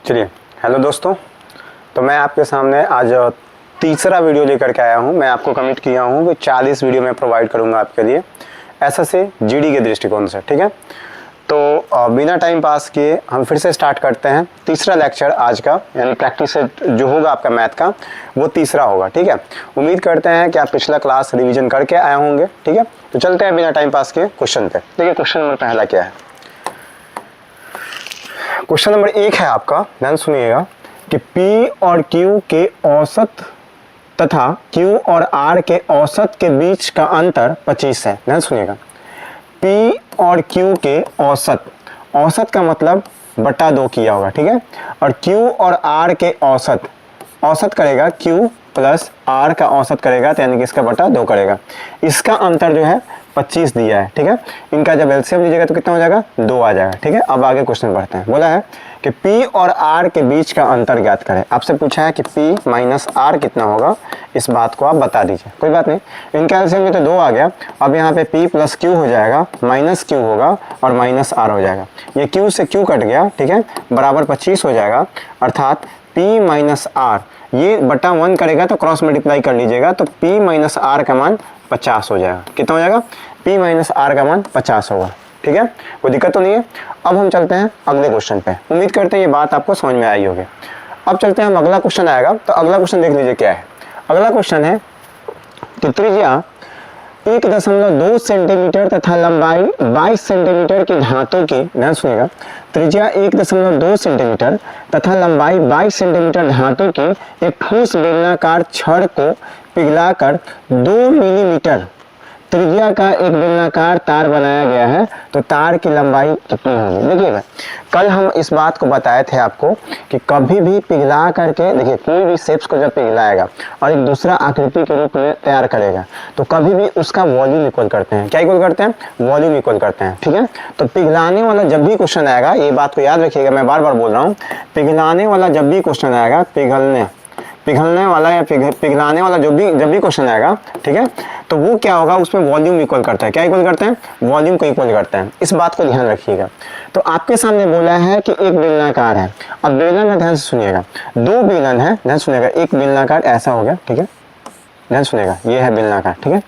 चलिए, हेलो दोस्तों। तो मैं आपके सामने आज तीसरा वीडियो लेकर के आया हूं। मैं आपको कमिट किया हूं कि 40 वीडियो मैं प्रोवाइड करूंगा आपके लिए, ऐसा से जीडी के दृष्टिकोण से, ठीक है। तो बिना टाइम पास किए हम फिर से स्टार्ट करते हैं तीसरा लेक्चर आज का, यानी प्रैक्टिस जो होगा आपका मैथ का वो तीसरा होगा, ठीक है। उम्मीद करते हैं कि आप पिछला क्लास रिवीजन करके आए होंगे, ठीक है। तो चलते हैं बिना टाइम पास किए क्वेश्चन पे। देखिए क्वेश्चन नंबर पहला क्या है। क्वेश्चन नंबर 1 है आपका, ध्यान सुनिएगा कि P और Q के औसत तथा Q और R के औसत के बीच का अंतर 25 है। ध्यान सुनिएगा, P और Q के औसत, औसत का मतलब बटा 2 किया होगा, ठीक है। और Q और R के औसत, औसत करेगा Q प्लस R का औसत करेगा, तो यानी कि इसका बटा 2 करेगा। इसका अंतर जो है 25 दिया है, ठीक है। इनका जब एलसीएम लीजिएगा तो कितना हो जाएगा, 2 आ जाएगा, ठीक है। अब आगे क्वेश्चन बढ़ते हैं। बोला है कि P और R के बीच का अंतर ज्ञात करें। आपसे पूछा है कि P माइनस R कितना होगा, इस बात को आप बता दीजिए। कोई बात नहीं, इनका एलसीएम में तो 2 आ गया। अब यहाँ पे P प्लस Q हो जाएगा, माइनस Q होगा और माइनस R हो जाएगा। ये Q से Q कट गया, ठीक है, बराबर 25 हो जाएगा। अर्थात P माइनस R ये बटा 1 करेगा तो क्रॉस मल्टीप्लाई कर लीजिएगा, तो P माइनस R का मान 50 हो जाएगा। कितना हो जाएगा, P माइनस R का मान 50 होगा, ठीक है। कोई दिक्कत तो नहीं है। अब हम चलते हैं अगले क्वेश्चन पे। उम्मीद करते हैं ये बात आपको समझ में आई होगी। अब चलते हैं हम, अगला क्वेश्चन आएगा। तो अगला क्वेश्चन देख लीजिए क्या है। अगला क्वेश्चन है कि त्रिज्या 1.2 सेंटीमीटर तथा लंबाई 22 सेंटीमीटर की धातु की, ध्यान सुनिएगा, त्रिज्या 1.2 सेंटीमीटर तथा लंबाई 22 सेंटीमीटर धातु की एक ठोस बेलनाकार छड़ को पिघलाकर 2 मिलीमीटर त्रिज्या का एक बेलनाकार तार बनाया गया है, तो तार की लंबाई कितनी होगी। देखिएगा, कल हम इस बात को बताए थे आपको कि कभी भी पिघला करके, देखिए कोई भी शेप्स को जब पिघलाएगा और एक दूसरा आकृति के रूप में तैयार करेगा, तो कभी भी उसका वॉल्यूम इक्वल करते हैं। क्या इक्वल करते हैं, वॉल्यूम इक्वल करते हैं, ठीक है। तो पिघलाने वाला जब भी क्वेश्चन आएगा, ये बात को याद रखिएगा, मैं बार बार बोल रहा हूँ, पिघलाने वाला जब भी क्वेश्चन आएगा, पिघलने वाला या पिघलाने वाला जब भी क्वेश्चन आएगा, ठीक है, तो वो क्या होगा, उसमें वॉल्यूम इक्वल करता है। क्या इक्वल करते हैं, वॉल्यूम को इक्वल करते हैं। इस बात को ध्यान रखिएगा। तो आपके सामने बोला है कि एक बेलनाकार है। अब बेलन में ध्यान से सुनिएगा, 2 बेलन है, ध्यान सुनिएगा। एक बेलनाकार ऐसा हो गया, ठीक है, ध्यान सुनिएगा, ये है बेलनाकार, ठीक है।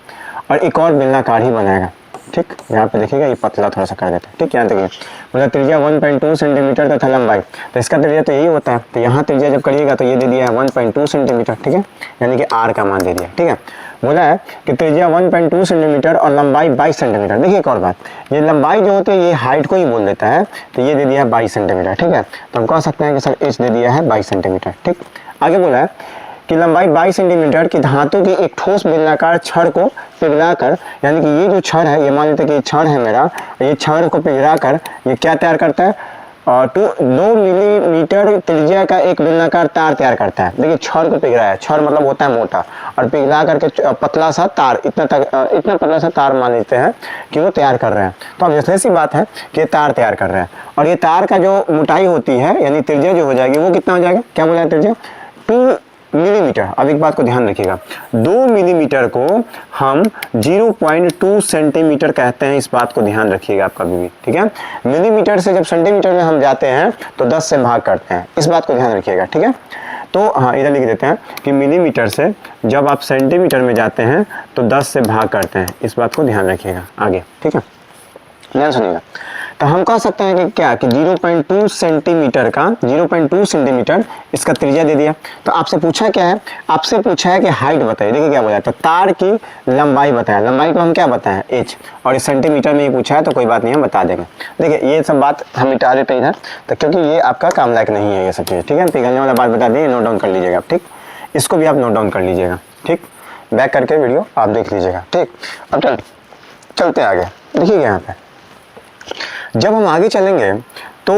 और एक और बेलनाकार ही बनाएगा, ठीक। यहाँ पे देखिएगा, ये पतला थोड़ा सा कर देते हैं, ठीक। यहाँ देखिए, मतलब त्रिज्या 1.2 सेंटीमीटर तथा लंबाई, तो इसका त्रिज्या तो यही होता है। तो यहाँ त्रिज्या जब करिएगा तो ये दे दिया है 1.2 सेंटीमीटर, ठीक है, यानी कि R का मान दे दिया, ठीक है। बोला है कि त्रिज्या 1.2 सेंटीमीटर और लंबाई 22 सेंटीमीटर। देखिए एक और बात, ये लंबाई जो होती है ये हाइट को ही बोल देता है, तो ये दे दिया है 22 सेंटीमीटर, ठीक है। तो हम कह सकते हैं कि सर H दे दिया है 22 सेंटीमीटर, ठीक। आगे बोला है कि लंबाई 22 सेंटीमीटर की धातु की एक ठोस बेलनाकार छड़ को पिघलाकर, यानी कि ये जो छड़ है, ये मान लेते हैं कि छड़ है मेरा, ये छड़ को पिघलाकर ये क्या तैयार करता है, 2 मिलीमीटर त्रिज्या का एक बेलनाकार तार तैयार करता है। देखिए छड़ को पिघलाया है, छड़ मतलब होता है मोटा, और पिघला करके पतला सा तार, इतना पतला सा तार मान लेते हैं कि वो तैयार कर रहे हैं। तो अब जैसी बात है कि ये तार तैयार कर रहे हैं, और ये तार का जो मोटाई होती है, यानी त्रिज्या जो हो जाएगी वो कितना हो जाएगा, क्या बोला है त्रिज्या, 2 मिलीमीटर। अब एक बात को ध्यान रखिएगा, 2 मिलीमीटर को हम 0.2 सेंटीमीटर कहते हैं। इस बात को ध्यान रखिएगा आप कभी भी, ठीक है। मिलीमीटर से जब सेंटीमीटर में हम जाते हैं तो 10 से भाग करते हैं, इस बात को ध्यान रखिएगा, ठीक है। तो हाँ, इधर लिख देते हैं कि मिलीमीटर से जब आप सेंटीमीटर में जाते हैं तो 10 से भाग करते हैं। इस बात को ध्यान रखिएगा आगे, ठीक है, ध्यान सुनिएगा। तो हम कह सकते हैं कि क्या, कि 0.2 सेंटीमीटर का 0.2 सेंटीमीटर इसका त्रिज्या दे दिया। तो आपसे पूछा क्या है, आपसे पूछा है कि हाइट बताइए। देखिए क्या बोला, तो तार की लंबाई बताया, लंबाई को हम क्या बताएं, H, और इस सेंटीमीटर में ये पूछा है, तो कोई बात नहीं, हम बता देंगे। देखिए ये सब बात हम मिटा देते हैं इधर, तो क्योंकि ये आपका काम लायक नहीं है ये सब चीज़, ठीक है। पिघलने वाला बात बता दिए, नोट डाउन कर लीजिएगा, ठीक। इसको भी आप नोट डाउन कर लीजिएगा, ठीक, बैक करके वीडियो आप देख लीजिएगा, ठीक। अब चलते हैं आगे। देखिए यहाँ पे जब हम आगे चलेंगे तो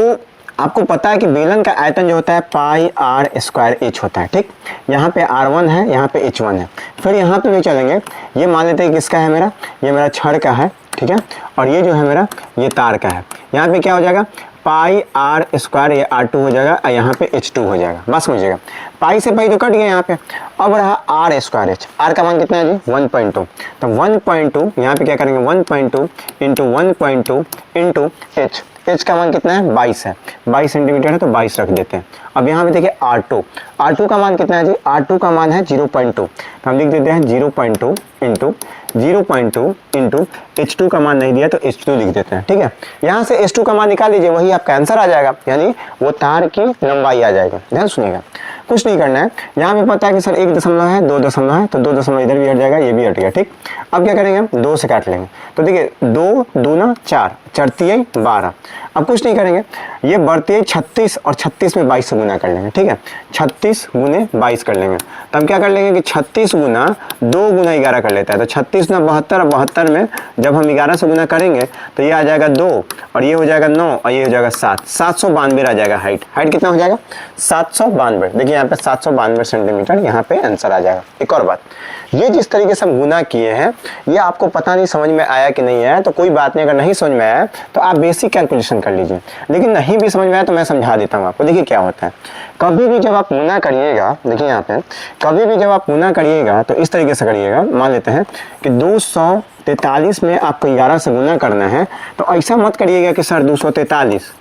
आपको पता है कि बेलन का आयतन जो होता है पाई आर स्क्वायर H होता है, ठीक। यहाँ पे R1 है, यहाँ पे H1 है। फिर यहाँ पे भी चलेंगे, ये मान लेते हैं किसका है मेरा, ये मेरा छड़ का है, ठीक है, और ये जो है मेरा ये तार का है। यहाँ पे क्या हो जाएगा, पाई आर स्क्वायर, ये R2 हो जाएगा और यहाँ पे H2 हो जाएगा। बस समझिएगा, पाई से पाई तो कट गया यहाँ पे। अब रहा आर स्क्वायर H, आर का मान कितना है जी 1.2, तो 1.2 यहाँ पे क्या करेंगे 1.2 इंटू 1.2 इंटू H, H का मान कितना है 22 है, 22 सेंटीमीटर है तो 22 रख देते हैं। अब यहाँ पे देखिए R2 का मान कितना है जी, R2 का मान है 0.2, तो हम लिख देते हैं 0.2 इंटू 0.2 इंटू H2 का मान नहीं दिया तो H2 लिख देते हैं, ठीक है। यहाँ से H2 का मान निकाल लीजिए, वही आपका आंसर आ जाएगा, यानी वो तार की लंबाई आ जाएगी। ध्यान सुनिएगा, कुछ नहीं करना है, यहाँ पे पता है कि सर 1 दशमलव है, 2 दशमलव है, तो 2 दशमलव इधर भी हट जाएगा, ये भी हट गया, ठीक। अब क्या करेंगे हम 2 से काट लेंगे, तो देखिए 2 दूना 4, 4 तिहाई 12। अब कुछ नहीं करेंगे, ये बढ़ती 36 और 36 में 22 से गुना कर लेंगे, ठीक है। 36 गुने 22 कर लेंगे, तब क्या कर लेंगे कि 36 गुना 2 गुना 11 कर लेता है, तो 36 ना 72 और 72 में जब हम 11 से गुना करेंगे तो ये आ जाएगा 2 और ये हो जाएगा 9 और ये हो जाएगा 7, 792 आ जाएगा। हाइट कितना हो जाएगा 792। देखिए यहाँ पे 792 सेंटीमीटर यहाँ पे आंसर आ जाएगा। एक और बात, ये जिस तरीके से हम गुना किए हैं ये आपको पता नहीं समझ में आया कि नहीं आया, तो कोई बात नहीं, अगर नहीं समझ में आया तो आप बेसिक कैलकुलेशन कर लीजिए, लेकिन नहीं भी समझ में आया तो मैं समझा देता हूँ आपको। देखिए क्या होता है, कभी भी जब आप गुना करिएगा, देखिए यहाँ पे कभी भी जब आप गुना करिएगा तो इस तरीके से करिएगा। मान लेते हैं कि 243 में आपको 11 से गुना करना है, तो ऐसा मत करिएगा कि सर 243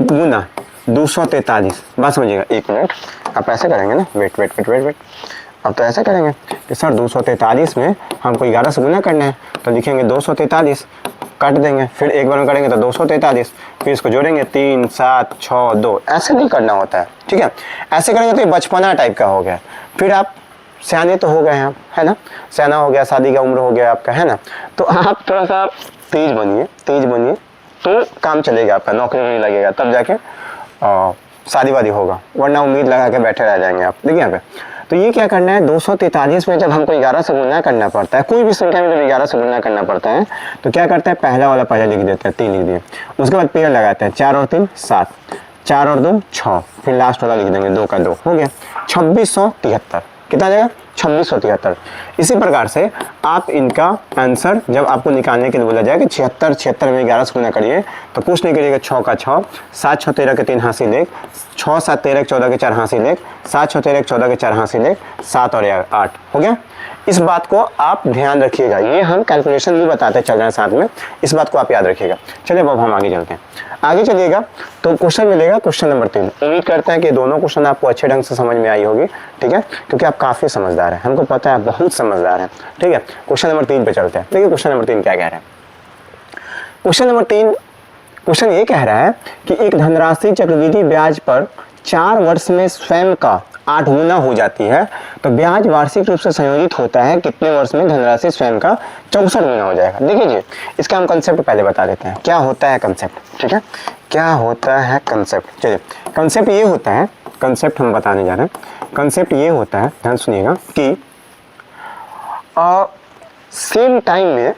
गुना 243, बात समझिएगा। 1 मिनट, आप ऐसे करेंगे ना, वेट, अब तो ऐसा करेंगे कि सर 243 में हमको 11 से गुना करना है, तो लिखेंगे 243, काट देंगे, फिर एक बार में करेंगे तो 243, फिर इसको जोड़ेंगे 3 7 6 2, ऐसे नहीं करना होता है, ठीक है। ऐसे करेंगे तो ये बचपना टाइप का हो गया, फिर आप सियाने तो हो गए हैं आप, है ना, सियाना हो गया, शादी का उम्र हो गया आपका, है ना, तो आप थोड़ा सा तेज बनिए तो काम चलेगा आपका, नौकरी नहीं लगेगा, तब जाके शादी वादी होगा, वरना उम्मीद लगा के बैठे रह जाएंगे आप। देखिए यहाँ पे, तो ये क्या करना है, 243 में जब हमको 11 से गुना करना पड़ता है, कोई भी संख्या में जब 11 से गुना करना पड़ता है, तो क्या करते हैं, पहला वाला पहले लिख देते हैं, 3 लिख दिए, उसके बाद पेड़ लगाते हैं, 4 और 3 7, 4 और 2 6, फिर लास्ट वाला लिख देंगे 2 का 2, हो गया 2673। कितना आ जाएगा 2673। इसी प्रकार से आप इनका आंसर जब आपको निकालने के लिए बोला जाए कि 76 में 11 से गुना करिए, तो कुछ नहीं करिएगा, 6 का 6, 7 6 13 के 3 हासिल 1, 6 7 13 के 14 के 4 हासिल 1, 7 6 13 के 14 के 4 हासिल 1, 7 और 8 हो गया। इस बात को आप ध्यान रखिएगा, ये हम कैलकुलेशन भी बताते चल रहे हैं साथ में, इस बात को आप याद रखिएगा। चलिए अब हम आगे चलते हैं, आगे चलिएगा तो क्वेश्चन मिलेगा, क्वेश्चन नंबर 3। उम्मीद करते हैं कि दोनों क्वेश्चन आपको अच्छे ढंग से समझ में आई होगी, ठीक है, क्योंकि आप काफ़ी समझदार हैं, हमको पता है बहुत समझदार हैं, ठीक है। क्वेश्चन नंबर 3 पे चलते हैं। देखिए क्वेश्चन नंबर 3 क्या कह रहे हैं। क्वेश्चन नंबर 3 क्वेश्चन ये कह रहा है कि एक धनराशि चक्रवृद्धि ब्याज पर 4 वर्ष में स्वयं का 8 गुना हो जाती है, तो ब्याज वार्षिक रूप से संयोजित होता है, कितने वर्ष में धनराशि स्वयं का 64 गुना हो जाएगा। देखिए जी, इसका हम कंसेप्ट पहले बता देते हैं, क्या होता है कंसेप्ट, ठीक है, क्या होता है कंसेप्ट। चलिए कंसेप्ट ये होता है, कंसेप्ट हम बताने जा रहे हैं, कंसेप्ट ये होता है, ध्यान सुनिएगा कि सेम टाइम में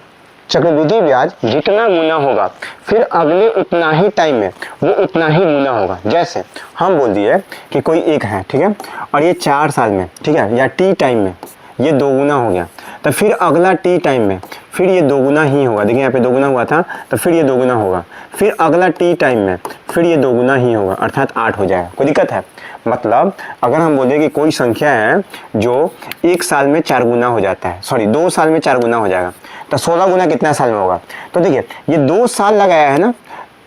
चक्रवृद्धि ब्याज जितना गुना होगा, फिर अगले उतना ही टाइम में वो उतना ही गुना होगा। जैसे हम बोल दिए कि कोई एक है, ठीक है, और ये 4 साल में, ठीक है, या टी टाइम में ये 2 गुना हो गया, तो फिर अगला टी टाइम में फिर ये 2 गुना ही होगा। देखिए यहाँ पे 2 गुना हुआ था, तो फिर ये 2 गुना होगा, फिर अगला टी टाइम में फिर ये 2 गुना ही होगा, अर्थात 8 हो जाएगा। कोई दिक्कत है? मतलब अगर हम बोले कि कोई संख्या है जो 1 साल में 4 गुना हो जाता है, सॉरी 2 साल में 4 गुना हो जाएगा, तो 16 गुना कितना साल में होगा। तो देखिए ये 2 साल लगाया है ना,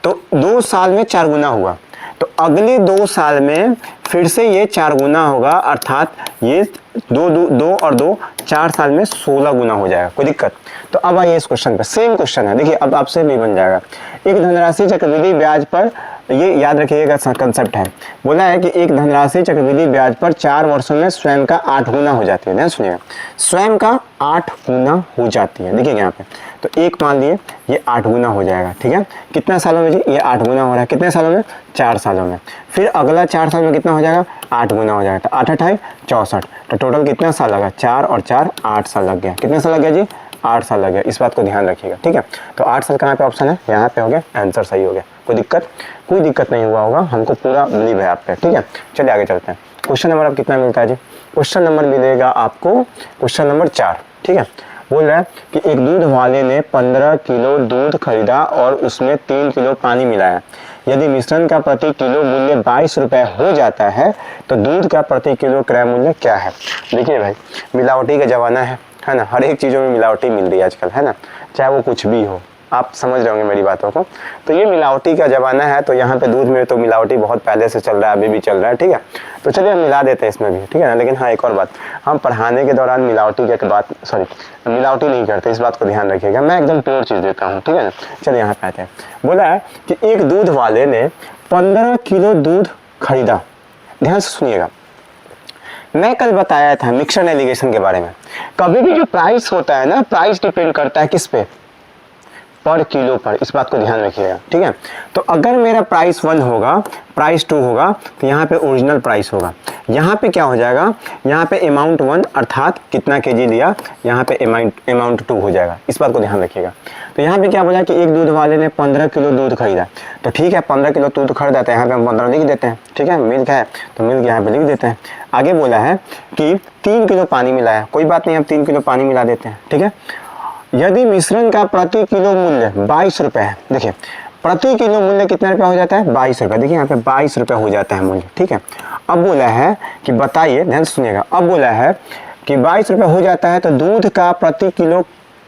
तो 2 साल में 4 गुना हुआ, तो अगले 2 साल में फिर से ये 4 गुना होगा, अर्थात ये 2 और 2 4 साल में 16 गुना हो जाएगा। कोई दिक्कत? तो अब आइए इस क्वेश्चन पे, सेम क्वेश्चन है, देखिए अब आपसे भी बन जाएगा। एक धनराशि चक्रवृद्धि ब्याज पर, ये याद रखिएगा कंसेप्ट है, बोला है कि एक धनराशि चक्रवृद्धि ब्याज पर 4 वर्षों में स्वयं का 8 गुना हो जाती है। ध्यान सुनिएगा, स्वयं का 8 गुना हो जाती है। देखिए यहाँ पे तो एक मान लिए ये 8 गुना हो जाएगा, ठीक है, कितना सालों में जी, ये 8 गुना हो रहा है, कितने सालों में, 4 सालों में, फिर अगला 4 साल में कितना हो जाएगा, 8 गुना हो जाएगा, तो 8 8 64, तो टोटल कितना साल लगा, 4 और 4 8 साल लग गया। कितना साल लग गया जी, 8 साल लग गया। इस बात को ध्यान रखिएगा, ठीक है। तो 8 साल कहाँ पे ऑप्शन है, यहाँ पे हो गया, आंसर सही हो गया। कोई दिक्कत? कोई दिक्कत नहीं हुआ होगा, हमको पूरा बिलीव है आप पे, ठीक है। चलिए आगे चलते हैं। क्वेश्चन नंबर अब कितना मिलता है जी, क्वेश्चन नंबर मिलेगा आपको क्वेश्चन नंबर 4, ठीक है। बोल रहा है कि एक दूध वाले ने 15 किलो दूध खरीदा और उसमें 3 किलो पानी मिलाया। यदि मिश्रण का प्रति किलो मूल्य 22 रुपये हो जाता है, तो दूध का प्रति किलो क्रय मूल्य क्या है। देखिए भाई, मिलावटी का जमाना है ना, हर एक चीज़ों में मिलावटी मिल रही है आजकल, है ना, चाहे वो कुछ भी हो। आप समझ रहे होंगे मेरी बातों को। तो ये मिलावटी का ज़माना है, तो यहाँ पे दूध में तो मिलावटी बहुत पहले से चल रहा है, अभी भी चल रहा है, ठीक है। तो चलिए हम मिला देते हैं इसमें भी, ठीक है ना। लेकिन हाँ, एक और बात, हम पढ़ाने के दौरान मिलावटी की बात मिलावटी नहीं करते, इस बात को ध्यान रखिएगा। मैं एकदम प्योर चीज़ देता हूँ, ठीक है ना। चलिए यहाँ पे आते हैं। बोला है कि एक दूध वाले ने 15 किलो दूध खरीदा। ध्यान से सुनिएगा, मैं कल बताया था मिक्सर नेविगेशन के बारे में। कभी भी जो प्राइस होता है ना, प्राइस डिपेंड करता है किस पे, पर किलो पर। इस बात को ध्यान रखिएगा, ठीक है। तो अगर मेरा प्राइस 1 होगा, प्राइस 2 होगा, तो यहाँ पे ओरिजिनल प्राइस होगा। यहाँ पे क्या हो जाएगा, यहाँ पे अमाउंट 1 अर्थात कितना केजी लिया, यहाँ पे अमाउंट 2 हो जाएगा। इस बात को ध्यान रखिएगा। तो यहाँ पे क्या बोला कि एक दूध वाले ने 15 किलो दूध खरीदा। तो ठीक है, 15 किलो दूध खरीदा, तो यहाँ पे हम 15 लिख देते हैं, ठीक है। मिल्क है तो मिल्क यहाँ पे लिख देते हैं। आगे बोला है कि 3 किलो पानी मिलाया। कोई बात नहीं, हम 3 किलो पानी मिला देते हैं, ठीक है। यदि मिश्रण का प्रति किलो मूल्य 22 रुपये है, देखिए प्रति किलो मूल्य कितना रुपया हो जाता है, 22 रुपये। देखिए यहाँ पे 22 रुपये हो जाता है मूल्य, ठीक है। अब बोला है कि बताइए, ध्यान से सुनिएगा, अब बोला है कि 22 रुपये हो जाता है, तो दूध का प्रति किलो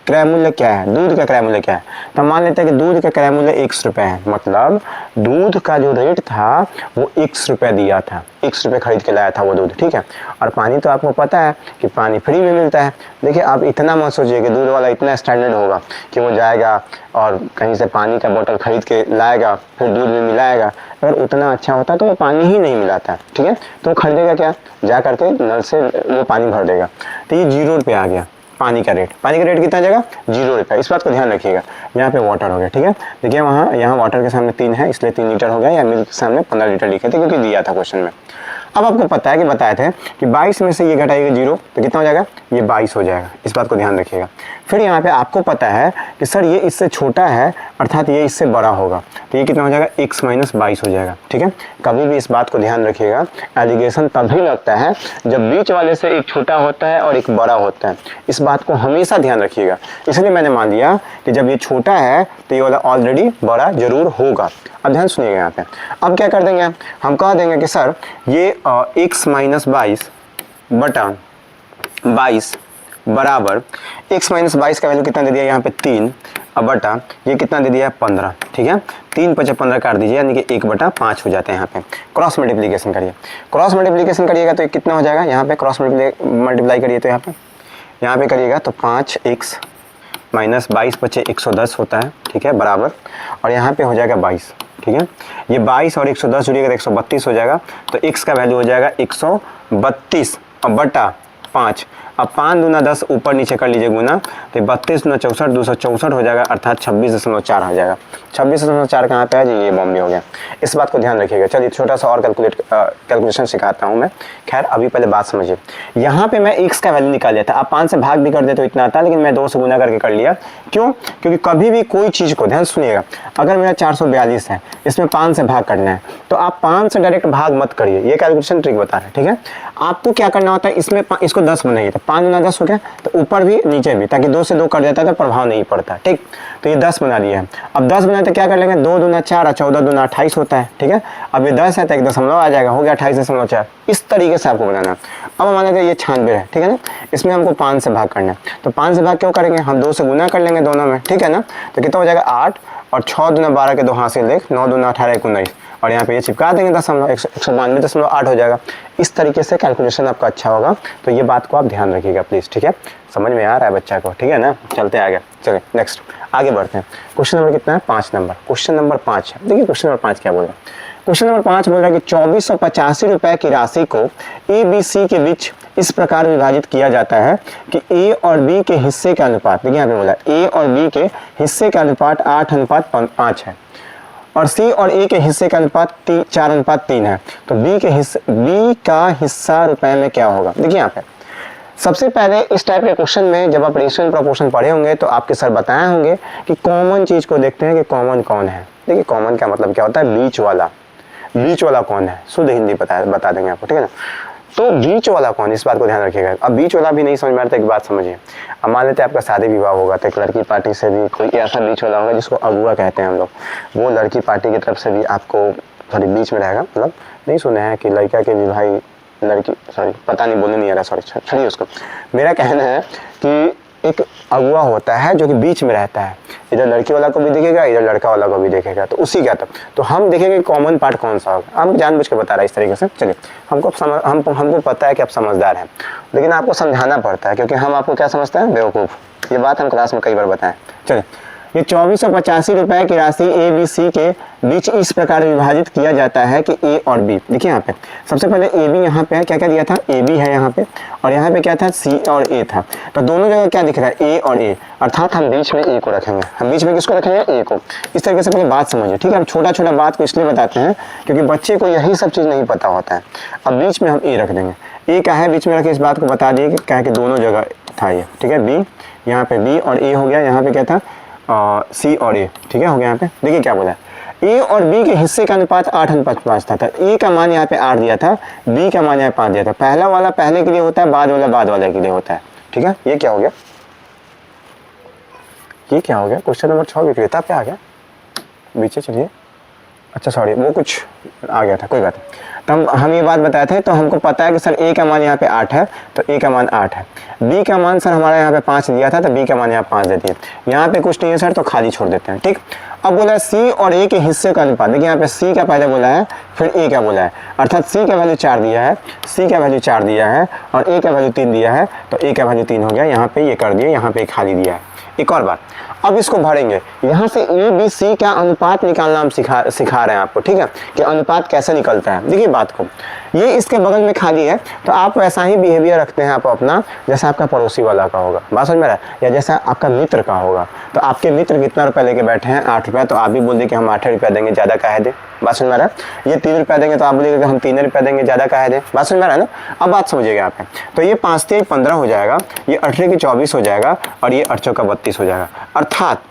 क्रय मूल्य क्या है, दूध का क्रय मूल्य क्या है। तो मान लेते हैं कि दूध का क्रय मूल्य 1 रुपये है, मतलब दूध का जो रेट था वो 1 रुपये दिया था, 1 रुपये खरीद के लाया था वो दूध, ठीक है। और पानी तो आपको पता है कि पानी फ्री में मिलता है। देखिए आप इतना मत सोचिए कि दूध वाला इतना स्टैंडर्ड होगा कि वो जाएगा और कहीं से पानी का बोतल खरीद के लाएगा फिर दूध में मिलाएगा। अगर उतना अच्छा होता तो वो पानी ही नहीं मिलाता, ठीक है। तो वो खरीदेगा क्या, जा करके नल से वो पानी भर देगा। तो ये 0 रुपये आ गया पानी का रेट। पानी का रेट कितना जाएगा, 0 रुपये। इस बात को ध्यान रखिएगा। यहाँ पे वाटर हो गया, ठीक है। देखिए यहाँ वाटर के सामने 3 है, इसलिए 3 लीटर हो गया, या मिल्क के सामने 15 लीटर लिखे थे क्योंकि दिया था क्वेश्चन में। अब आपको पता है कि बताए थे कि 22 में से ये घटाएगा 0, तो कितना हो जाएगा, ये 22 हो जाएगा। इस बात को ध्यान रखिएगा। फिर यहाँ पे आपको पता है कि सर ये इससे छोटा है अर्थात ये इससे बड़ा होगा, तो ये कितना हो जाएगा, x - 22 हो जाएगा, ठीक है। कभी भी इस बात को ध्यान रखिएगा, एलिगेशन तभी लगता है जब बीच वाले से एक छोटा होता है और एक बड़ा होता है। इस बात को हमेशा ध्यान रखिएगा। इसलिए मैंने मान लिया कि जब ये छोटा है तो ये वाला ऑलरेडी बड़ा जरूर होगा। अब ध्यान सुनिएगा यहाँ पे। अब क्या कर देंगे, हम कह देंगे कि सर ये x - 22 बटा 22 बराबर x - 22 का वैल्यू कितना दे दिया यहाँ पे 3, अब बटा ये कितना दे दिया है 15, ठीक है। 3 × 5 = 15 काट दीजिए, यानी कि 1/5 हो जाता है। यहाँ पे क्रॉस मल्टीप्लिकेशन करिए, क्रॉस मल्टीप्लिकेशन करिएगा तो कितना हो जाएगा, यहाँ पे क्रॉस मल्टीप्लाई करिए तो यहाँ पे करिएगा तो 5x - 22 बचे 110 होता है, ठीक है, बराबर। और यहाँ पे हो जाएगा 22, ठीक है। ये 22 और 110 जुड़िएगा तो 132 हो जाएगा। तो x का वैल्यू हो जाएगा 132 और बटा 5। अब 5 दूना 10 ऊपर नीचे कर लीजिए गुना, तो 32 दूना 64 264 हो जाएगा, अर्थात 26.4 आ जाएगा। 26.4 कहाँ पे है जी, ये बॉम्बे हो गया। इस बात को ध्यान रखिएगा। चलिए छोटा सा और कैलकुलेशन सिखाता हूँ मैं। खैर अभी पहले बात समझिए। यहाँ पे मैं x का वैल्यू निकाल लिया था, आप 5 से भाग भी कर दे तो इतना आता है, लेकिन मैं 2 से गुना करके कर लिया। क्यों, क्योंकि कभी भी कोई चीज़ को, ध्यान सुनिएगा, अगर मेरा 442 है, इसमें 5 से भाग करना है, तो आप 5 से डायरेक्ट भाग मत करिए। ये कैलकुलेशन ट्रिक बता रहे हैं, ठीक है। आपको क्या करना होता है, इसमें इसको 10 बनाइए, तो 5 गुना 10 हो गया, तो ऊपर भी नीचे भी, ताकि 2 से 2 कर देता है तो प्रभाव नहीं पड़ता, ठीक। तो ये 10 बना लिया है। अब 10 बनाए तो क्या कर लेंगे, 2 दूना 4 और 14 दूना 28 होता है, ठीक है। अब ये 10 है तो 1 दशमलव आ जाएगा, हो गया 28.4। इस तरीके से आपको बनाना है। अब मान लेते हैं ये 96 है, ठीक है ना। इसमें हमको 5 से भाग करना है, तो 5 से भाग क्यों करेंगे, हम 2 से गुना कर लेंगे दोनों में, ठीक है ना। तो कितना हो जाएगा 8 और 6 दूना 12 के 2 हासिल देख, 9 दूना 18 19, और यहाँ पे ये चिपका देंगे दशमलव, 192.8 हो जाएगा। इस तरीके से कैलकुलेशन आपका अच्छा होगा। तो ये बात को आप ध्यान रखिएगा प्लीज़, ठीक है। समझ में आ रहा है बच्चा को, ठीक है ना। चलते आगे, चलिए नेक्स्ट आगे बढ़ते हैं। क्वेश्चन नंबर कितना है, 5 नंबर। क्वेश्चन नंबर 5 है। देखिए क्वेश्चन नंबर 5 क्या बोल रहा है। क्वेश्चन नंबर 5 बोल रहा है कि 2485 रुपए की राशि को ABC के बीच इस प्रकार विभाजित किया जाता है कि A और B के हिस्से का अनुपात, देखिए यहाँ पे बोला A और B के हिस्से का अनुपात 8:5 है, और C और A के हिस्से का अनुपात 4:3 है। तो B का हिस्सा रुपए में क्या होगा। देखिए यहाँ पे सबसे पहले इस टाइप के क्वेश्चन में जब आप रेशियो एंड प्रोपोर्शन पढ़े होंगे तो आपके सर बताए होंगे कि कॉमन चीज को देखते हैं कि कॉमन कौन है। देखिए कॉमन का मतलब क्या होता है, बीच वाला कौन है, शुद्ध हिंदी बता देंगे आपको, ठीक है ना। तो बीच वाला कौन, इस बात को ध्यान रखिएगा। अब बीच वाला भी नहीं समझ में आता, एक बात समझिए। अब मान लेते हैं आपका शादी विवाह होगा तो एक लड़की पार्टी से भी कोई ऐसा बीच वाला होगा जिसको अगुआ कहते हैं हम लोग, वो लड़की पार्टी की तरफ से भी आपको थोड़ी बीच में रहेगा। मतलब नहीं सुने हैं कि लड़का के भी भाई लड़की, सॉरी पता नहीं बोलने नहीं आ रहा, सॉरी छोड़िए उसको। मेरा कहना है कि एक अगुआ होता है जो कि बीच में रहता है, इधर लड़की वाला को भी देखेगा, इधर लड़का वाला को भी देखेगा, तो उसी का तो हम देखेंगे कॉमन पार्ट कौन सा होगा। हम जानबूझ के बता रहा है इस तरीके से। चलिए, हमको पता है कि आप समझदार हैं, लेकिन आपको समझाना पड़ता है, क्योंकि हम आपको क्या समझते हैं, बेवकूफ़। ये बात हम क्लास में कई बार बताएं। चलिए, ये 2485 रुपए की राशि ए बी सी के बीच इस प्रकार विभाजित किया जाता है कि ए और बी, देखिए यहाँ पे सबसे पहले ए बी यहाँ पे है, क्या क्या दिया था, ए बी है यहाँ पे, और यहाँ पे क्या था, सी और ए था। तो दोनों जगह क्या दिख रहा है, ए और ए, अर्थात हम बीच में ए को रखेंगे। हम बीच में किसको रखेंगे, ए को। इस तरीके से पहले बात समझिए, ठीक है। हम छोटा छोटा बात को इसलिए बताते हैं क्योंकि बच्चे को यही सब चीज़ नहीं पता होता है। अब बीच में हम ए रख देंगे, ए क्या है बीच में रखे, इस बात को बता दिए कि क्या है कि दोनों जगह था ये, ठीक है। बी, यहाँ पे बी और ए हो गया, यहाँ पे क्या था, सी और ए, ठीक है, हो गया। यहाँ पे देखिए क्या बोला, ए और बी के हिस्से का अनुपात 8:5 था। ए का मान यहाँ पे 8 दिया था, बी का मान यहाँ 5 दिया था। पहला वाला पहले के लिए होता है, बाद वाला बाद वाले के लिए होता है, ठीक है। ये क्या हो गया, ये क्या हो गया, क्वेश्चन नंबर 6 विक्रेता पे आ गया नीचे। चलिए, अच्छा सॉरी, वो कुछ आ गया था, कोई बात नहीं। तो हम ये बात बताए थे, तो हमको पता है कि सर ए का मान यहाँ पे 8 है, तो ए का मान 8 है। बी का मान सर हमारा यहाँ पे 5 दिया था, तो बी का मान यहाँ 5 दे दिए। यहाँ पे कुछ नहीं है सर, तो खाली छोड़ देते हैं, ठीक। अब बोला है सी और ए के हिस्से का अनुपात, देखिए यहाँ पे सी का पहले बोला है, फिर ए का बोला है, अर्थात सी का वैल्यू 4 दिया है, सी का वैल्यू 4 दिया है, और ए का वैल्यू 3 दिया है, तो ए का वैल्यू 3 हो गया। यहाँ पे ये कर दिए, यहाँ पे खाली दिया है। एक और बात, अब इसको भरेंगे, यहाँ से ए बी सी का अनुपात निकालना हम सिखा रहे हैं आपको, ठीक है, कि अनुपात कैसे निकलता है। देखिए बात को, ये इसके बगल में खाली है, तो आप वैसा ही बिहेवियर रखते हैं आप अपना, जैसा आपका पड़ोसी वाला का होगा, बात समझ में रहा है, या जैसा आपका मित्र का होगा। तो आपके मित्र कितना रुपया लेके बैठे हैं, 8 रुपया, तो आप भी बोल दें कि हम 8 रुपया देंगे, ज़्यादा काहे दे, बात समझ में रहा है। ये 3 रुपया देंगे, तो आप बोलेंगे कि हम 3 रुपया देंगे, ज़्यादा काहे दे, बात समझ में रहा है ना। अब बात समझिएगा आप, तो ये 5 3 15 हो जाएगा, ये 18 की 24 हो जाएगा, और ये 8 चौका 32 हो जाएगा। अर्थात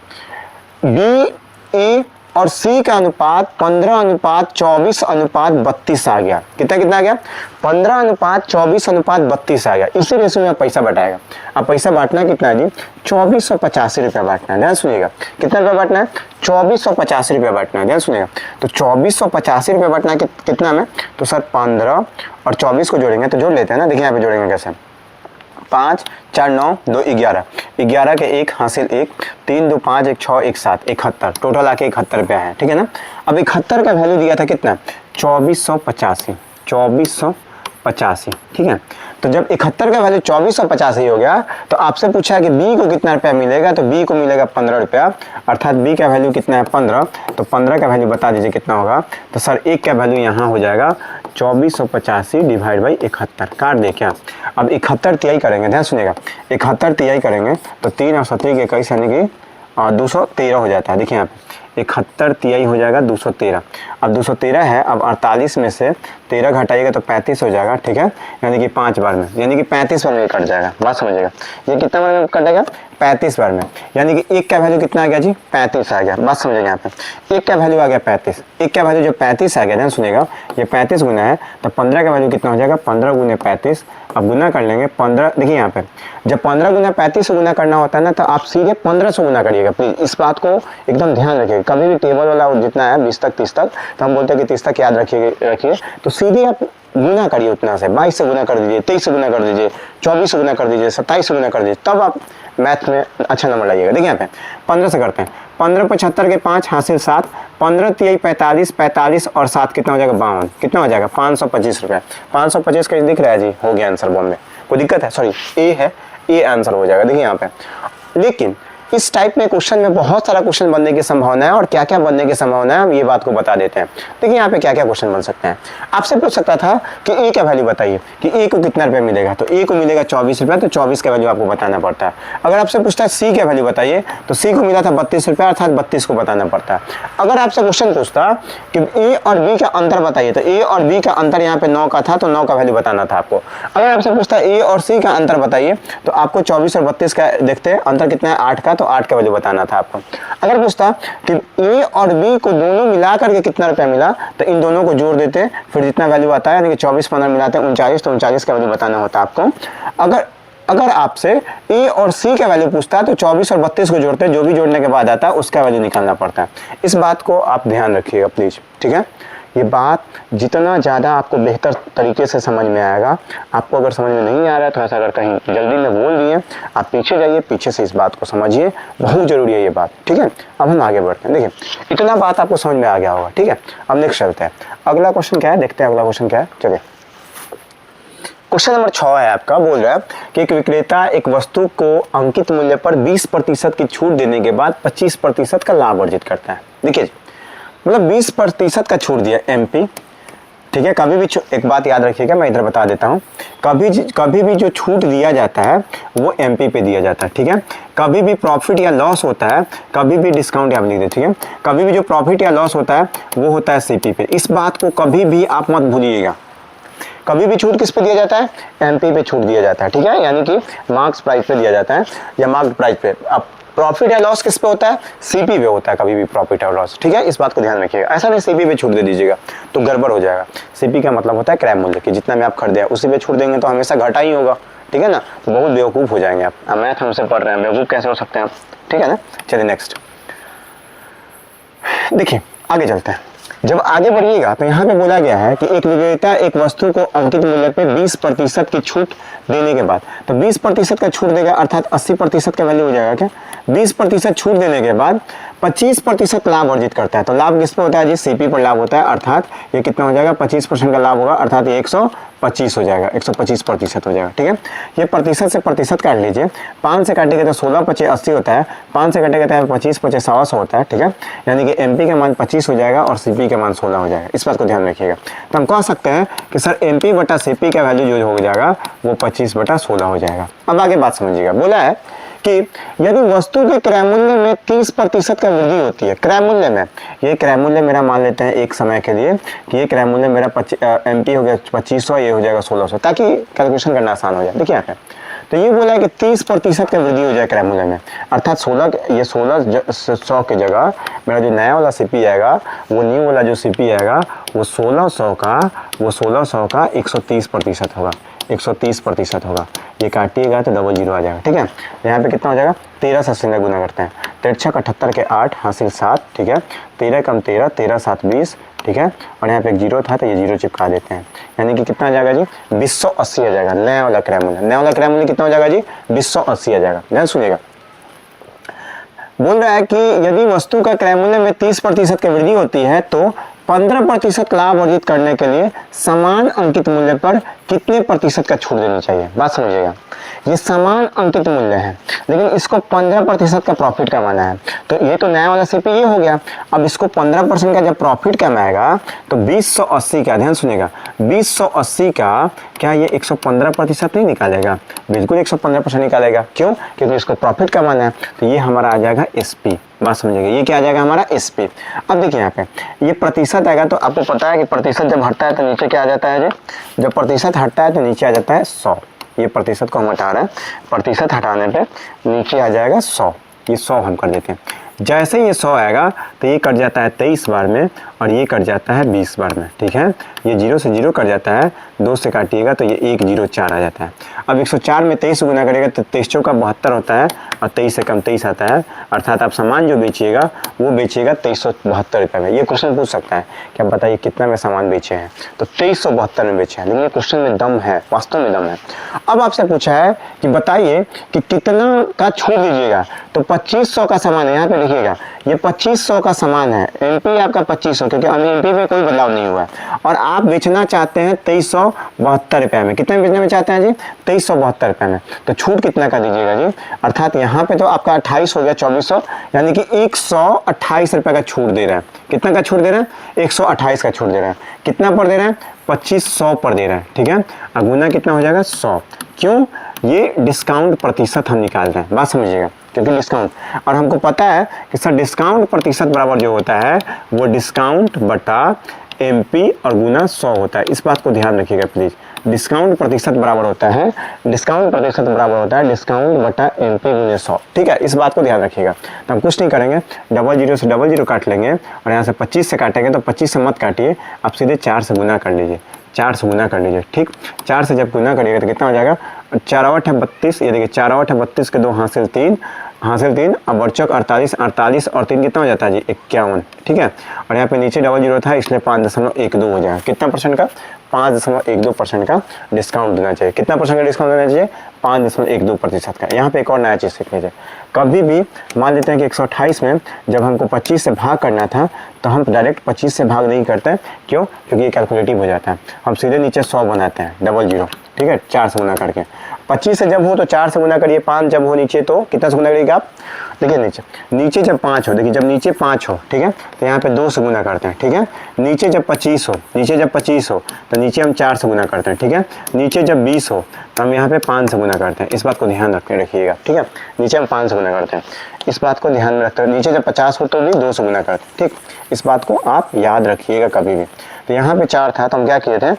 बी, ए और सी का अनुपात 15:24:32 आ गया। कितना आ गया, 15:24:32 आ गया। इसी रेशियो में पैसा बटाएगा। अब पैसा बांटना कितना है जी, 2485 रुपया बांटना है, ध्यान सुनिएगा। कितना रुपया बांटना है, 2485 रुपया बांटना है, ध्यान सुनिएगा। तो 2485 रुपया बांटना है कितना में, तो सर 15 और 24 को जोड़ेंगे, तो जोड़ लेते हैं ना, देखिए यहाँ पे जोड़ेंगे कैसे, 5 4 9 2 11, 11 के 1 हासिल 1, 3 2 5 1 6 1 7 71, टोटल आके 71 रुपया है, ठीक है ना। अब 71 का वैल्यू दिया था कितना, 2485, ठीक है। तो जब 71 का वैल्यू 2485 हो गया, तो आपसे पूछा कि बी को कितना रुपया मिलेगा, तो बी को मिलेगा 15 रुपया, अर्थात बी का वैल्यू कितना है 15, तो 15 का वैल्यू बता दीजिए कितना होगा। तो सर एक का वैल्यू यहाँ हो जाएगा 2485 डिवाइड बाई 71, काट दे क्या। अब 71 तिहाई करेंगे, ध्यान सुनिएगा, 71 तिहाई करेंगे तो 3 और 17 के 21 यानी कि 213 हो जाता है। देखिए यहाँ पे 71 तिहाई हो जाएगा 213। अब 213 है, अब 48 में से 13 घटाइएगा तो 35 हो जाएगा, ठीक है, यानी कि 5 बार में, यानी कि 35 बार में कट जाएगा, बात समझिएगा। ये कितना बार में कटेगा, 35 बार में, यानी कि एक का वैल्यू कितना आ गया जी, 35 आ गया, बात समझिएगा। यहाँ पे एक का वैल्यू आ गया 35, एक का वैल्यू जो 35 आ गया, ध्यान सुनिएगा, ये 35 गुना है, तो 15 का वैल्यू कितना हो जाएगा, 15 गुने 35। अब गुना कर लेंगे 15, देखिए यहाँ पे जब 15 गुना 35 से गुना करना होता है ना, तो आप सीधे 15 से गुना करिएगा, प्लीज इस बात को एकदम ध्यान रखिएगा। कभी भी टेबल वाला जितना है 20 तक 30 तक, तो हम बोलते हैं कि 30 तक याद रखिए, तो सीधे आप गुना करिए उतना से, 22 से गुना कर दीजिए, 23 से गुना कर दीजिए, 24 से गुना कर दीजिए, 27 से गुना कर दीजिए, तब आप मैथ में अच्छा नंबर लाइएगा। देखिए यहाँ पे 15 से करते हैं, 15 75 के 5 हासिल 7, 15 तिहाई 45, 45 और 7 कितना हो जाएगा 52, कितना हो जाएगा 525 रुपये। 525 का दिख रहा है जी, हो गया आंसर बॉम्बे, कोई दिक्कत है, सॉरी ए है, ए आंसर हो जाएगा। देखिए यहाँ पे, लेकिन इस टाइप में क्वेश्चन में बहुत सारा क्वेश्चन बनने की संभावना है, और क्या क्या बनने की संभावना है हम ये बात को बता देते हैं। देखिए यहाँ पे क्या क्या क्वेश्चन बन सकते हैं। आपसे पूछ सकता था कि ए का वैल्यू बताइए कि ए को कितना रुपया मिलेगा, तो ए को मिलेगा 24 रुपया, तो 24 का वैल्यू आपको बताना पड़ता है। अगर आपसे पूछता है सी का वैल्यू बताइए, तो सी को मिला था 32 रुपया, अर्थात 32 को बताना पड़ता है। अगर आपसे क्वेश्चन पूछता कि ए और बी का अंतर बताइए, तो ए और बी का अंतर यहाँ पे 9 का था, तो 9 का वैल्यू बताना था आपको। अगर आपसे पूछता है ए और सी का अंतर बताइए, तो आपको 24 और 32 का देखते हैं अंतर कितना है 8 का, तो 8 का वैल्यू बताना था आपको। अगर पूछता कि ए और बी को दोनों मिलाकर के कितना रुपया मिला, तो इन दोनों को जोड़ देते, फिर जितना वैल्यू आता है, यानी कि 24 15 मिलाते हैं 39, तो 39 का वैल्यू बताना होता आपको। अगर आपसे ए और सी का वैल्यू पूछता है, तो 24 और 32 को जोड़ते हैं, जो भी जोड़ने के बाद आता है उसका वैल्यू निकालना पड़ता है। इस बात को आप ध्यान रखिएगा प्लीज, ठीक है, ये बात जितना ज़्यादा आपको बेहतर तरीके से समझ में आएगा, आपको अगर समझ में नहीं आ रहा है तो ऐसा अगर कहीं जल्दी में बोल दिए, आप पीछे जाइए, पीछे से इस बात को समझिए, बहुत ज़रूरी है ये बात, ठीक है। अब हम आगे बढ़ते हैं। देखिए इतना बात आपको समझ में आ गया होगा, ठीक है। अब नेक्स्ट चलते हैं, अगला क्वेश्चन क्या है, देखते हैं अगला क्वेश्चन क्या है। चलिए क्वेश्चन नंबर 6 है आपका, बोल रहा है कि एक विक्रेता एक वस्तु को अंकित मूल्य पर 20% की छूट देने के बाद 25% का लाभ अर्जित करता है। देखिए मतलब 20% का छूट दिया एमपी, ठीक है। कभी भी एक बात याद रखिएगा, मैं इधर बता देता हूँ, कभी भी जो छूट दिया जाता है वो एमपी पे दिया जाता है, ठीक है। कभी भी प्रॉफिट या लॉस होता है, कभी भी डिस्काउंट या लिख दे, ठीक है। कभी भी जो प्रॉफिट या लॉस होता है वो होता है सीपी पे। इस बात को कभी भी आप मत भूलिएगा। कभी भी छूट किस पे दिया जाता है, एमपी पे छूट दिया जाता है, ठीक है। यानी कि मार्क्स प्राइस पे दिया जाता है या मार्क प्राइस पे। अब प्रॉफिट या लॉस किस पे होता है, सीपी पे होता है कभी भी प्रॉफिट और लॉस, ठीक है। इस बात को ध्यान रखिएगा, ऐसा नहीं सीपी पे छूट दे दीजिएगा तो गड़बड़ हो जाएगा। सीपी का मतलब होता है क्रय मूल्य कि जितना में आप खरीदे उसी पे छूट देंगे तो हमेशा घाटा ही होगा, ठीक है ना। तो बहुत बेवकूफ़ हो जाएंगे आप। मैथ हमसे पढ़ रहे हैं, बेवकूफ़ कैसे हो सकते हैं आप, ठीक है ना। चलिए नेक्स्ट देखिए आगे चलते हैं। जब आगे बढ़िएगा तो यहाँ पे बोला गया है कि एक विक्रेता एक वस्तु को अंकित मूल्य पे 20% की छूट देने के बाद, तो 20% का छूट देगा अर्थात 80% का वैल्यू हो जाएगा क्या। 20% छूट देने के बाद 25% लाभ अर्जित करता है। तो लाभ किस पे होता है जी, सीपी पर लाभ होता है, अर्थात ये कितना हो जाएगा, 25% का लाभ होगा, अर्थात ये 125 हो जाएगा, 125% हो जाएगा, ठीक है। ये प्रतिशत से प्रतिशत काट लीजिए, 5 से काटेंगे तो 16 25 80 होता है, 5 से काटेंगे तो 25 25 100 होता है, ठीक है। यानी कि एमपी का मान 25 हो जाएगा और सीपी का मान 16 हो जाएगा। इस बात को ध्यान रखिएगा। तो हम कह सकते हैं कि सर एमपी बटा सीपी का वैल्यू जो हो जाएगा वो 25 बटा 16 हो जाएगा। अब आगे बात समझिएगा, बोला है कि यदि वस्तु के क्रय मूल्य में 30% का वृद्धि होती है, क्रय मूल्य में, ये क्रय मूल्य मेरा मान लेते हैं एक समय के लिए कि ये क्रय मूल्य मेरा एमपी हो गया 2500, ये हो जाएगा 1600, ताकि कैलकुलेशन करना आसान हो जाए। देखिए यहाँ पे तो ये बोला है कि 30% का वृद्धि हो जाए क्रय मूल्य में, अर्थात 1600 की जगह मेरा जो नया वाला सीपी आएगा, वो न्यू वाला जो सीपी आएगा वो 1600 का 130% होगा, 130% होगा। ये काटिएगा तो डबल जीरो आ जाएगा, ठीक है। यहाँ पे कितना हो जाएगा, 13 से 80 में गुना करते हैं, 13 6 78 के 8 हासिल 7, ठीक है। 13 कम 13, 13 7 20, ठीक है। और यहाँ पे एक जीरो था तो ये जीरो चिपका देते हैं, यानी कि कितना आ जाएगा जी, 2080 आ जाएगा नया वाला क्रय मूल्य। नया वाला क्रय मूल्य कितना हो जाएगा जी, 2080 आ जाएगा। ध्यान सुनिएगा, बोल रहा है कि यदि वस्तु का क्रय मूल्य में 30% की वृद्धि होती है तो 15% लाभ अर्जित करने के लिए समान अंकित मूल्य पर कितने प्रतिशत का छूट देनी चाहिए। बात समझिएगा, ये समान अंकित मूल्य है लेकिन इसको 15% का प्रॉफिट कमाना है, तो ये तो नया वाला सीपी ये हो गया। अब इसको 15% का जब प्रॉफिट कमाएगा तो 2080 का, ध्यान सुनिएगा, 2080 का क्या ये 115% नहीं निकालेगा, बिल्कुल 115% निकालेगा। क्यों, क्योंकि इसको प्रॉफिट कमाना है। तो ये हमारा आ जाएगा एसपी। बात समझिएगा, ये क्या आ जाएगा हमारा एसपी। अब देखिए यहाँ पे ये प्रतिशत आएगा, तो आपको पता है कि प्रतिशत जब हटता है तो नीचे क्या आ जाता है जी, जब प्रतिशत हटता है तो नीचे आ जाता है 100। ये प्रतिशत को हम हटा रहे हैं, प्रतिशत हटाने पे नीचे आ जाएगा 100, ये 100 हम कर देते हैं। जैसे ही ये 100 आएगा तो ये कट जाता है 23 बार में और ये कट जाता है 20 बार में, ठीक है। ये 0 से 0 कट जाता है, 2 से काटिएगा तो ये 104 आ जाता है। अब 104 में 23 से गुना करेगा तो 23 चौका 72 होता है और 23 से कम 23 आता है, अर्थात आप सामान जो बेचिएगा वो बेचिएगा 2372 रुपये में। ये क्वेश्चन पूछ सकता है कि आप बताइए कितना में सामान बेचे हैं, तो 2372 में बेचे हैं, लेकिन ये क्वेश्चन में दम है, वास्तव में दम है। अब आपसे पूछा है कि बताइए कि कितना का छूट दीजिएगा, तो 2500 का सामान है, यहाँ पे देखिएगा ये 2500 का सामान है, एमपी आपका 2500, क्योंकि एमपी में कोई बदलाव नहीं हुआ है और आप बेचना चाहते हैं 2372 रुपये में। कितने बेचने में चाहते हैं जी, 2372 रुपये में। तो छूट कितना का दीजिएगा जी, अर्थात यहाँ पे तो आपका 28 हो गया 2400, यानी कि 128 रुपये का छूट दे रहे हैं। कितना का छूट दे रहे हैं, 128 का छूट दे रहे हैं। कितना पर दे रहे हैं, 2500 पर दे रहे हैं, ठीक है। और गुना कितना हो जाएगा 100। क्यों, ये डिस्काउंट प्रतिशत हम निकाल रहे हैं, बात समझिएगा, क्योंकि डिस्काउंट, और हमको पता है कि सर डिस्काउंट प्रतिशत बराबर जो होता है वो डिस्काउंट बटा एमपी और गुना 100 होता है। इस बात को ध्यान रखिएगा प्लीज। डिस्काउंट प्रतिशत बराबर होता है, डिस्काउंट प्रतिशत बराबर होता है डिस्काउंट बटा एमपी गुना 100, ठीक है। इस बात को ध्यान रखिएगा। तो हम कुछ नहीं करेंगे, 00 से 00 काट लेंगे और यहाँ से 25 से काटेंगे, तो 25 से मत काटिए, आप सीधे 4 से गुना कर लीजिए, 4 से गुना कर लीजिए, ठीक। 4 से जब गुना करिएगा तो कितना हो जाएगा, 4 8 है 32, ये देखिए 4 8 है 32 के 2 हासिल 3, हासिल 3, अब वर्चक 48, 48 और 3 कितना हो जाता है जी 51, ठीक है। और यहाँ पे नीचे डबल जीरो था इसलिए 5.12 हो जाएगा। कितना परसेंट का? 5.12% का डिस्काउंट देना चाहिए। कितना परसेंट का डिस्काउंट देना चाहिए? 5.12% का। यहाँ पे एक और नया चीज़ सीख लीजिए, कभी भी मान लेते हैं कि 128 में जब हमको 25 से भाग करना था तो हम डायरेक्ट 25 से भाग नहीं करते। क्यों? क्योंकि ये कैलकुलेटिव हो जाता है। हम सीधे नीचे 100 बनाते हैं, डबल जीरो, ठीक है, 4 से गुना करके। 25 से जब हो तो 4 से गुना करिए, 5 जब हो नीचे तो कितना से गुना करिएगा आप? देखिए नीचे जब 5 हो, देखिए जब नीचे 5 हो, ठीक है, तो यहाँ पे 2 से गुना करते हैं, ठीक है। नीचे जब 25 हो, तो नीचे हम 4 से गुना करते हैं, ठीक है। नीचे जब 20 हो तो हम यहाँ पे 5 से गुना करते हैं। इस बात को ध्यान रखिएगा, ठीक है। नीचे हम 5 से गुना करते हैं, इस बात को ध्यान में रखते हैं। नीचे जब 50 हो तो भी 2 से गुना करते हैं, ठीक। इस बात को आप याद रखिएगा कभी भी। तो यहाँ पे 4 था तो हम क्या किए थे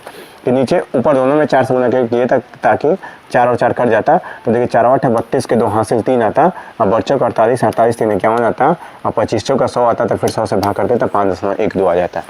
कि नीचे ऊपर दोनों में 4 से गुना किए ताकि 4 और 4 कट जाता। तो देखिए 4 8 32 के 2 हासिल 3 आता, और बच्चों का 48, 48 3 51 आता, और 25 का 100 आता, तो फिर 100 से भाग करते तो 5.12 आ जाता है।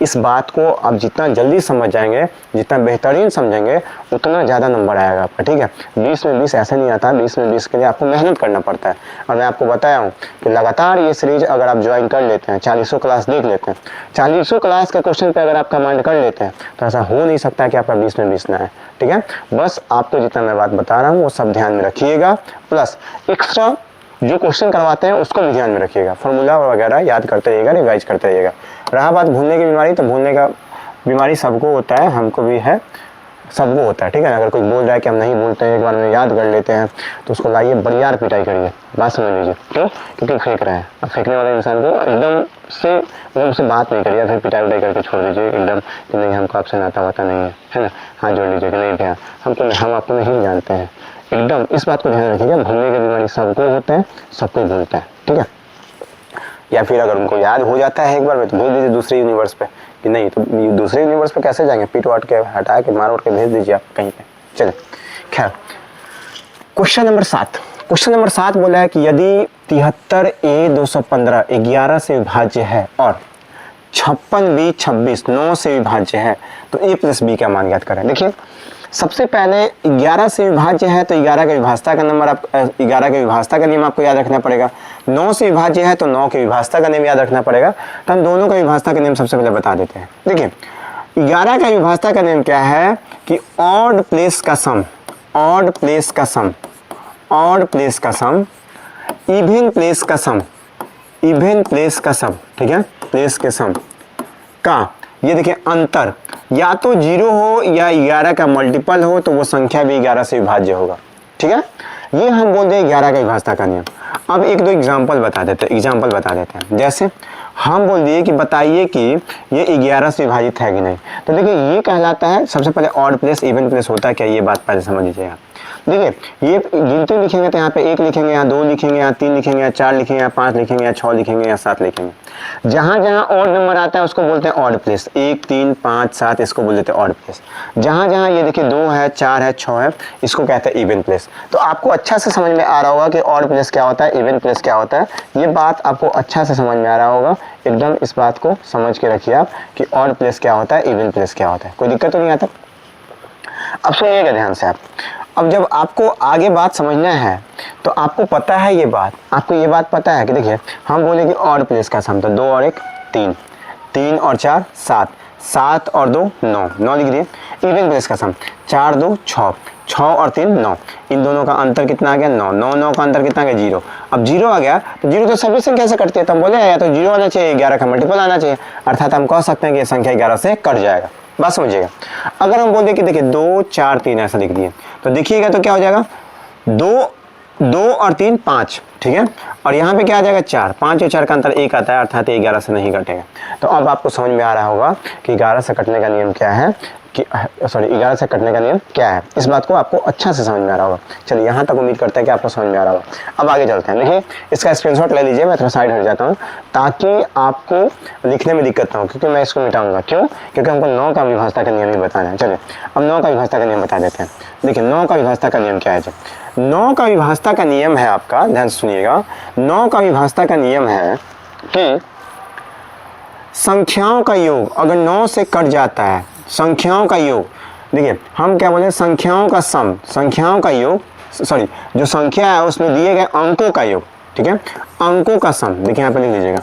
इस बात को आप जितना जल्दी समझ जाएंगे, जितना बेहतरीन समझेंगे, उतना ज़्यादा नंबर आएगा आपका, ठीक है। 20 में 20 ऐसे नहीं आता, 20 में 20 के लिए आपको मेहनत करना पड़ता है। और मैं आपको बताया हूँ कि लगातार ये सीरीज अगर आप ज्वाइन कर लेते हैं, 40 क्लास देख लेते हैं, 40 क्लास के क्वेश्चन पे अगर आप कमांड कर लेते हैं तो ऐसा हो नहीं सकता कि आपका 20 में 20 ना आए, ठीक है। बस आपको जितना मैं बात बता रहा हूँ वो सब ध्यान में रखिएगा, प्लस एक्स्ट्रा जो क्वेश्चन करवाते हैं उसको भी ध्यान में रखिएगा। फॉर्मूला वगैरह याद करते रहिएगा, रिवाइज करते रहिएगा। रहा बात भूलने की बीमारी, तो भूलने का बीमारी सबको होता है, हमको भी है, सबको होता है, ठीक है। अगर कोई बोल रहा है कि हम नहीं भूलते हैं, एक बार में याद कर लेते हैं, तो उसको लाइए बढ़िया पिटाई करिए, बात समझ लीजिए। क्यों? क्योंकि फेंक रहे हैं। अब फेंकने वाले इंसान को एकदम से उससे बात नहीं करिए, फिर पिटाई उटाई करके छोड़ दीजिए एकदम कि नहीं हमको आपसे नाता वाता नहीं है ना, हाथ जोड़ लीजिए कि नहीं भैया हम आपको नहीं जानते हैं, एकदम इस बात को ध्यान रखिएगा। भूलने की बीमारी सबको होता है, सबको भूलता है, ठीक है। या फिर अगर उनको याद हो जाता है एक बार में तो भेज दीजिए दूसरे यूनिवर्स पे, कि नहीं तो दूसरे यूनिवर्स पे कैसे जाएंगे, पीट वाट के हटा के मार उठ के भेज दीजिए आप कहीं पे। चलिए खैर, क्वेश्चन नंबर 7 बोला है कि यदि 73A 215 11 से विभाज्य है और 56B 26 9 से विभाज्य है तो A + B का मान ज्ञात करें। देखिए सबसे पहले 11 से विभाज्य है तो 11 का विभाज्यता का नंबर 11 के विभाज्यता का नियम आपको याद रखना पड़ेगा। 9 से विभाज्य है तो 9 के विभाज्यता का नियम याद रखना पड़ेगा। तो हम दोनों का विभाज्यता का नियम सबसे पहले बता देते हैं। देखिए 11 का विभाज्यता का नियम क्या है कि ऑड प्लेस का सम इवन प्लेस का सम, ठीक है, प्लेस के सम का ये देखिए अंतर या तो 0 हो या 11 का मल्टीपल हो तो वो संख्या भी 11 से विभाज्य होगा, ठीक है। ये हम बोल दें 11 का विभाज्यता का नियम। अब एक दो एग्जाम्पल बता देते हैं। जैसे हम बोल दिए कि बताइए कि ये 11 से विभाजित है कि नहीं। तो देखिए ये कहलाता है, सबसे पहले ऑड प्लेस इवन प्लेस होता है क्या, ये बात पहले समझ लीजिएगा। देखिए ये गिनती लिखेंगे तो यहाँ पे 1 लिखेंगे, यहाँ 2 लिखेंगे, यहाँ 3 लिखेंगे, यहाँ 4 लिखेंगे, यहाँ 5 लिखेंगे, यहाँ 6 लिखेंगे, यहाँ 7 लिखेंगे। जहाँ जहाँ ऑड नंबर आता है उसको बोलते हैं ऑड प्लेस। 1 3 5 7 इसको बोल देते हैं ऑड प्लेस। जहाँ जहाँ ये देखिए 2 है, 4 है, 6 है, इसको कहते हैं इवन प्लेस। तो आपको अच्छा से समझ में आ रहा होगा कि ऑड प्लेस क्या होता है, इवन प्लेस क्या होता है। ये बात आपको अच्छा से समझ में आ रहा होगा, एकदम इस बात को समझ के रखिए आप कि ऑड प्लेस क्या होता है, इवन प्लेस क्या होता है। कोई दिक्कत तो नहीं आता। अब सुनिएगा ध्यान से आप। अब जब आपको आगे बात समझना है तो आपको पता है ये बात, आपको ये बात पता है कि देखिए हम बोले कि ऑड प्लेस का सम, तो 2 और 1 3, 3 और 4 7, 7 और 2 9, 9 लिख दिए। इवन प्लेस का सम 4 2 6, 6 और 3 9, इन दोनों का अंतर कितना आ गया 9, 9 9 का अंतर कितना आ गया 0। अब 0 आ गया तो 0 तो सभी संख्या से कटती है, तो हम बोले या तो 0 आना चाहिए, 11 का मल्टीपल आना चाहिए, अर्थात हम कह सकते हैं कि ये संख्या 11 से कट जाएगा। बात समझिएगा। अगर हम बोल दें कि देखिए 2 4 3 ऐसा लिख दिए तो देखिएगा तो क्या हो जाएगा 2 और 3 5, ठीक है। और यहाँ पे क्या आ जाएगा 4, 5 और 4 का अंतर 1 आता है, अर्थात 11 से नहीं कटेगा। तो अब आपको समझ में आ रहा होगा कि 11 से कटने का नियम क्या है, कि 11 से कटने का नियम क्या है। इस बात को आपको अच्छा से समझ में आ रहा होगा। चलिए यहाँ तक उम्मीद करते हैं कि आपको समझ में आ रहा होगा। अब आगे चलते हैं। देखिए इसका स्क्रीनशॉट ले लीजिए, मैं थोड़ा साइड हट जाता हूँ ताकि आपको लिखने में दिक्कत ना हो, क्योंकि मैं इसको मिटाऊंगा। क्यों? क्योंकि हमको 9 का विभाज्यता का नियम ही बताना है। चलिए अब 9 का विभाज्यता का नियम बता देते हैं। देखिए 9 का विभाज्यता का नियम क्या है। 9 का विभाज्यता का नियम है आपका, ध्यान सुनिएगा। 9 का विभाज्यता का नियम है कि संख्याओं का योग अगर 9 से कट जाता है, संख्याओं का योग, देखिए हम क्या बोले, संख्याओं का सम, संख्याओं का योग, सॉरी जो संख्या है उसमें दिए गए अंकों का योग, ठीक है। अंकों का सम, देखिए यहाँ पे लिख लीजिएगा,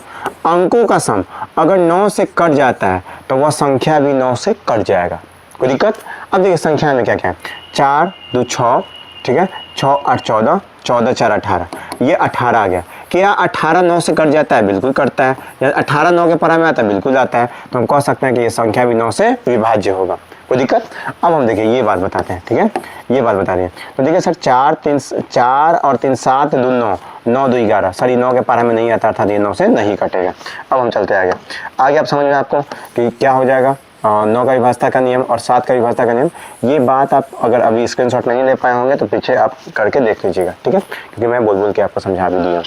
अंकों का सम अगर 9 से कट जाता है तो वह संख्या भी 9 से कट जाएगा, कोई दिक्कत। अब देखिए संख्या में क्या क्या है, 4 2 6, ठीक है, 6 8 14, 14 4 18, ये 18 आ गया। क्या 18 9 से कट जाता है? बिल्कुल कटता है। या 18 9 के परा में आता है? बिल्कुल आता है। तो हम कह सकते हैं कि ये संख्या भी 9 से विभाज्य होगा, कोई दिक्कत। अब हम देखिए ये बात बताते हैं, ठीक है, ये बात बता दें। तो देखिए सर 4 और 3 7 2 9, 9 2 11, सर ये 9 के पारा में नहीं आता था, ये 9 से नहीं कटेगा। अब हम चलते आगे। आगे आप समझ में आपको कि क्या हो जाएगा, 9 का विभाज्यता का नियम और 7 का विभाज्यता का नियम। ये बात आप अगर अभी स्क्रीनशॉट नहीं ले पाए होंगे तो पीछे आप करके देख लीजिएगा, ठीक है, क्योंकि मैं बोल के आपको समझा भी दिया।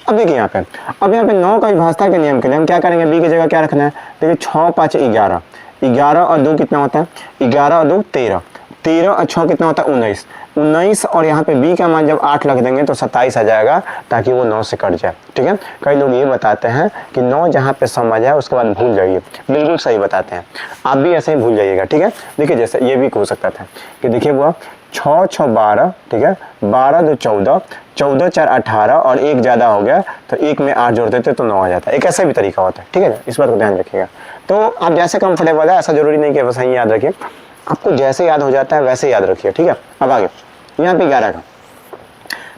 अब देखिए यहाँ पे, अब यहाँ पे 9 का विभाज्यता के नियम के लिए हम क्या करेंगे, बी की जगह क्या रखना है। देखिए 6 5 11, 11 और 2 कितना होता है, 11 और 2 13, 13 और 6 कितना होता है 19, 19 और यहाँ पे b का मान जब 8 लग देंगे तो 27 आ जाएगा, ताकि वो 9 से कट जाए, ठीक है। कई लोग ये बताते हैं कि 9 जहाँ पे सम आ जाए उसके बाद भूल जाइए, बिल्कुल सही बताते हैं, आप भी ऐसे ही भूल जाइएगा, ठीक है। देखिए जैसे ये भी हो सकता था कि देखिए वो 6 6 12, ठीक है, 12 2 14, 14 4 18 और 1 ज़्यादा हो गया तो 1 में 8 जोड़ देते तो 9 आ जाता है। एक ऐसा भी तरीका होता है, ठीक है, इस बात को ध्यान रखिएगा। तो आप जैसे कंफर्टेबल है, ऐसा जरूरी नहीं कि बस यही याद रखिए, आपको जैसे याद हो जाता है वैसे याद रखिए, ठीक है। अब आगे यहाँ पे 11 का,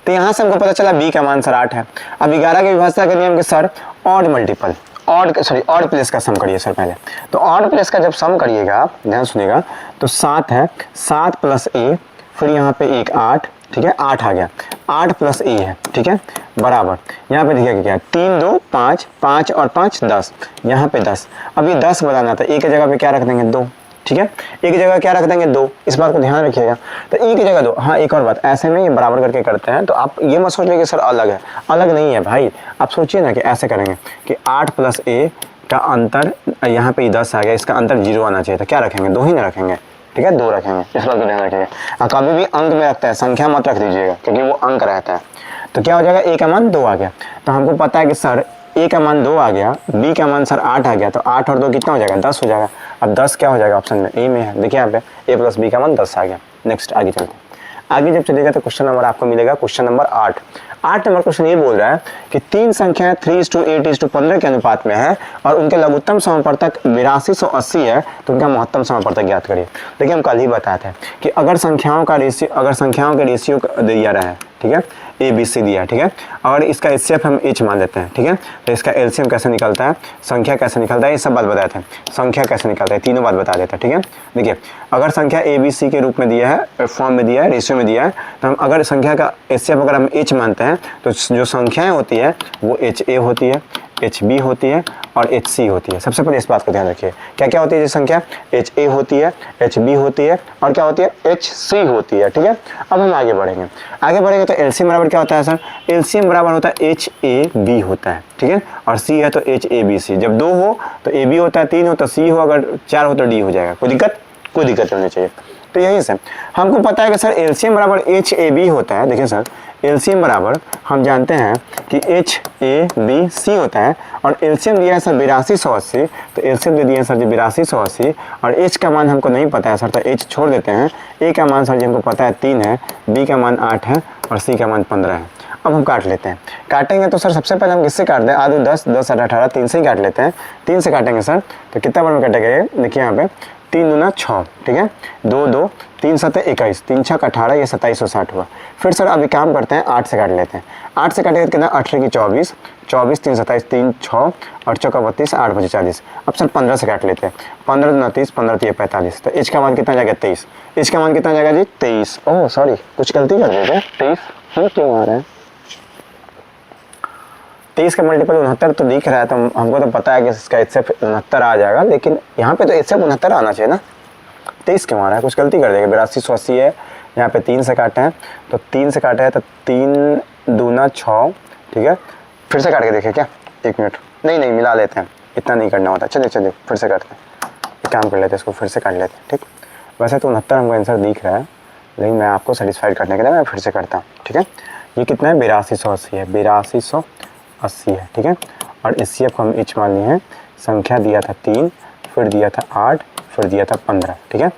तो यहाँ से हमको पता चला b का मान सर 8 है। अब 11 के विभाज्यता के नियम के sir odd multiple, odd place का सम करिए सर पहले। तो ऑड प्लेस का जब सम करिएगा आप ध्यान सुनिएगा, तो 7 है, 7 प्लस a, फिर यहाँ पे 1 8, ठीक है, 8 आ गया, 8 प्लस a है, ठीक है, बराबर यहाँ पे देखिए क्या है, 3 2 5, 5 और 5 10, यहाँ पे 10। अब ये 10 बनाना था, a की जगह पे क्या रख देंगे 2, ठीक है, a की जगह क्या रख देंगे 2, इस बात को ध्यान रखिएगा। तो a की जगह 2। हाँ एक और बात, ऐसे में ये बराबर करके करते हैं तो आप ये मत सोच लीजिए कि सर अलग है, अलग नहीं है भाई। आप सोचिए ना कि ऐसे करेंगे कि 8 प्लस a का अंतर, यहाँ पे 10 आ गया, इसका अंतर 0 आना चाहिए था, क्या रखेंगे 2 ही ना रखेंगे, ठीक है, 2 रखेंगे, इस बात को ध्यान रखिएगा। कभी भी अंक में रखते हैं, संख्या मत रख दीजिएगा क्योंकि वो अंक रहता है। तो क्या हो जाएगा, a का मान 2 आ गया, तो हमको पता है कि सर a का मान 2 आ गया, b का मान सर 8 आ गया, तो 8 और 2 कितना हो जाएगा 10 हो जाएगा। अब 10 क्या हो जाएगा ऑप्शन में a में है, देखिए यहाँ पे a प्लस b का मान 10 आ गया। नेक्स्ट आगे चलते हैं, आगे जब चलेगा तो क्वेश्चन नंबर आपको मिलेगा क्वेश्चन नंबर 8। 8 नंबर क्वेश्चन ये बोल रहा है कि 3 संख्याएं 3:8:15 के अनुपात में है और उनके लघुत्तम समापवर्तक 8280 है, तो उनका महत्तम समापवर्तक ज्ञात करिए। देखिए हम कल ही बताए थे कि अगर संख्याओं के रेशियो दिया रहा है, ठीक है, ए बी सी दिया है, ठीक है, और इसका एचसीएफ हम एच मान लेते हैं, ठीक है, तो इसका एलसीएम कैसे निकलता है, संख्या कैसे निकलता है, ये सब बात बताए थे, संख्या कैसे निकलता है, तीनों बात बता देता है, ठीक है। देखिए अगर संख्या ए बी सी के रूप में दिया है, फॉर्म में दिया है, रेशियो में दिया है, तो हम अगर संख्या का एचसीएफ अगर हम एच मानते हैं तो जो संख्याएं होती है वो एच ए होती है, एच बी होती है और एच सी होती है। सबसे पहले इस बात को ध्यान रखिए, क्या क्या होती है, संख्या एच ए होती है, एच बी होती है और क्या होती है, एच सी होती है, ठीक है। अब हम आगे बढ़ेंगे तो एलसीएम बराबर क्या होता है सर, एलसीएम बराबर होता है एच ए बी होता है, ठीक है, और सी है तो एच ए बी सी। जब 2 हो तो ए बी होता है, 3 हो तो सी हो, अगर 4 हो तो डी हो जाएगा। कोई दिक्कत नहीं होनी चाहिए। तो यहीं से हमको पता है कि सर एलसीएम बराबर एच ए बी होता है। देखिए सर एलसीएम बराबर हम जानते हैं कि एच ए बी सी होता है, और एलसीएम दिया है सर 8280, तो एलसीएम दे दिया है सर जी 8280, और एच का मान हमको नहीं पता है सर, तो एच छोड़ देते हैं। ए का मान सर जी हमको पता है 3 है, बी का मान 8 है और सी का मान 15 है। अब हम काट लेते हैं, काटेंगे तो सर सबसे पहले हम किससे काट दें, आदू 10 10 8 18, 3 से ही काट लेते हैं। 3 से काटेंगे सर तो कितना बार में कटेगा ये, देखिए यहाँ पे 3 दूना 6, ठीक है, 2 2, 3 7 21, 3 6 18, ये 2760 हुआ। फिर सर अभी काम करते हैं 8 से काट लेते हैं। 8 से काटेंगे तो कितना, 8 की 24, 24 3 27, 3 6 और 4 32, 8 5 40। अब सर 15 से काट लेते हैं, 15 दूना 30, 15 3 45, तो एच का मान कितना जाएगा 23। एच का मान कितना जाएगा जी 23। ओह सॉरी कुछ गलती कर दिया, 23 क्यों आ रहा है, 23 का मल्टीपल 69 तो दिख रहा है, तो हमको तो पता है कि इसका एचसीएफ 69 आ जाएगा, लेकिन यहाँ पे तो एचसीएफ 69 आना चाहिए ना, 23 क्यों आ रहा है, कुछ गलती कर देगा। 8280 है, यहाँ पे 3 से काटे हैं, तो 3 से काटे हैं तो 3 दूना 6, ठीक है। फिर से काट के देखें क्या, 1 मिनट, नहीं मिला लेते हैं, इतना नहीं करना होता। चलिए फिर से करते हैं, काम कर लेते हैं, इसको फिर से काट लेते हैं, ठीक। वैसे तो 69 हमको आंसर दिख रहा है, लेकिन मैं आपको सेटिस्फाइड करने के लिए मैं फिर से करता हूँ, ठीक है। ये कितना है 8280 है, 8280 है, ठीक है। और एचसीएफ को हम एच मान लिए हैं, संख्या दिया था 3, फिर दिया था 8, फिर दिया था 15, ठीक है।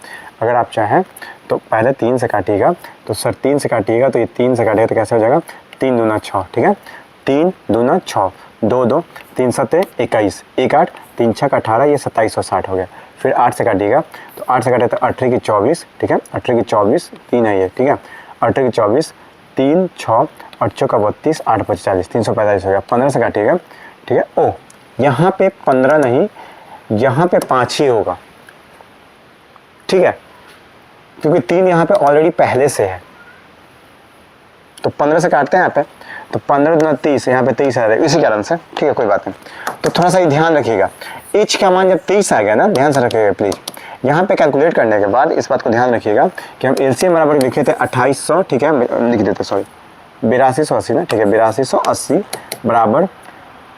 अगर आप चाहें तो पहले 3 से काटिएगा, तो सर 3 से काटिएगा तो ये 3 से काटिएगा तो कैसे हो जाएगा, 3 दूना 6, ठीक है, 3 दूना 6, 2 2, 3 7 21, 1 8, 3 6 18, ये 2760 हो गया। फिर 8 से काटिएगा तो 8 से काटे तो 18 की 24, ठीक है, 18 की 24, 3 है ये, ठीक है, 18 की 24, 3 6 8 6 का 32, 8 5 40, 345 हो गया। 15 से काटिएगा, ठीक है। ओह, यहाँ पे 15 नहीं, यहाँ पे 5 ही होगा, ठीक है, क्योंकि 3 यहाँ पे ऑलरेडी पहले से है। तो 15 से काटते हैं यहाँ पे, तो 15 दूना 30, यहाँ पे 23 आ रहा है इसी कारण से, ठीक है, कोई बात नहीं। तो थोड़ा सा ध्यान रखिएगा, एच का मान जब 23 आ गया ना, ध्यान से रखिएगा प्लीज़। यहाँ पे कैलकुलेट करने के बाद इस बात को ध्यान रखिएगा कि हम एलसीएम बराबर लिखे थे 2800, ठीक है, लिख देते, सॉरी 8280 ना, ठीक है, 8280 बराबर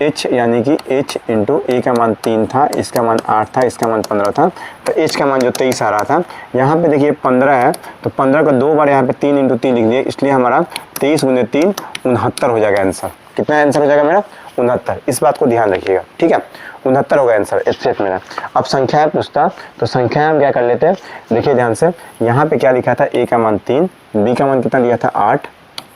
h, यानी कि h इंटू ए का मान 3 था, इसका मान 8 था, इसका मान 15 था, तो h का मान जो 23 आ रहा था, यहाँ पे देखिए 15 है, तो 15 को 2 बार यहाँ पे 3 इंटू 3 लिख दिए, इसलिए हमारा 23 गुने 3 69 हो जाएगा आंसर। कितना आंसर हो जाएगा मेरा? 69। इस बात को ध्यान रखिएगा, ठीक है, 69 होगा आंसर एचसीएफ मेरा। अब संख्या पूछता तो संख्या हम क्या कर लेते हैं, देखिए ध्यान से, यहाँ पे क्या लिखा था, ए का मान 3, बी का मान कितना दिया था 8,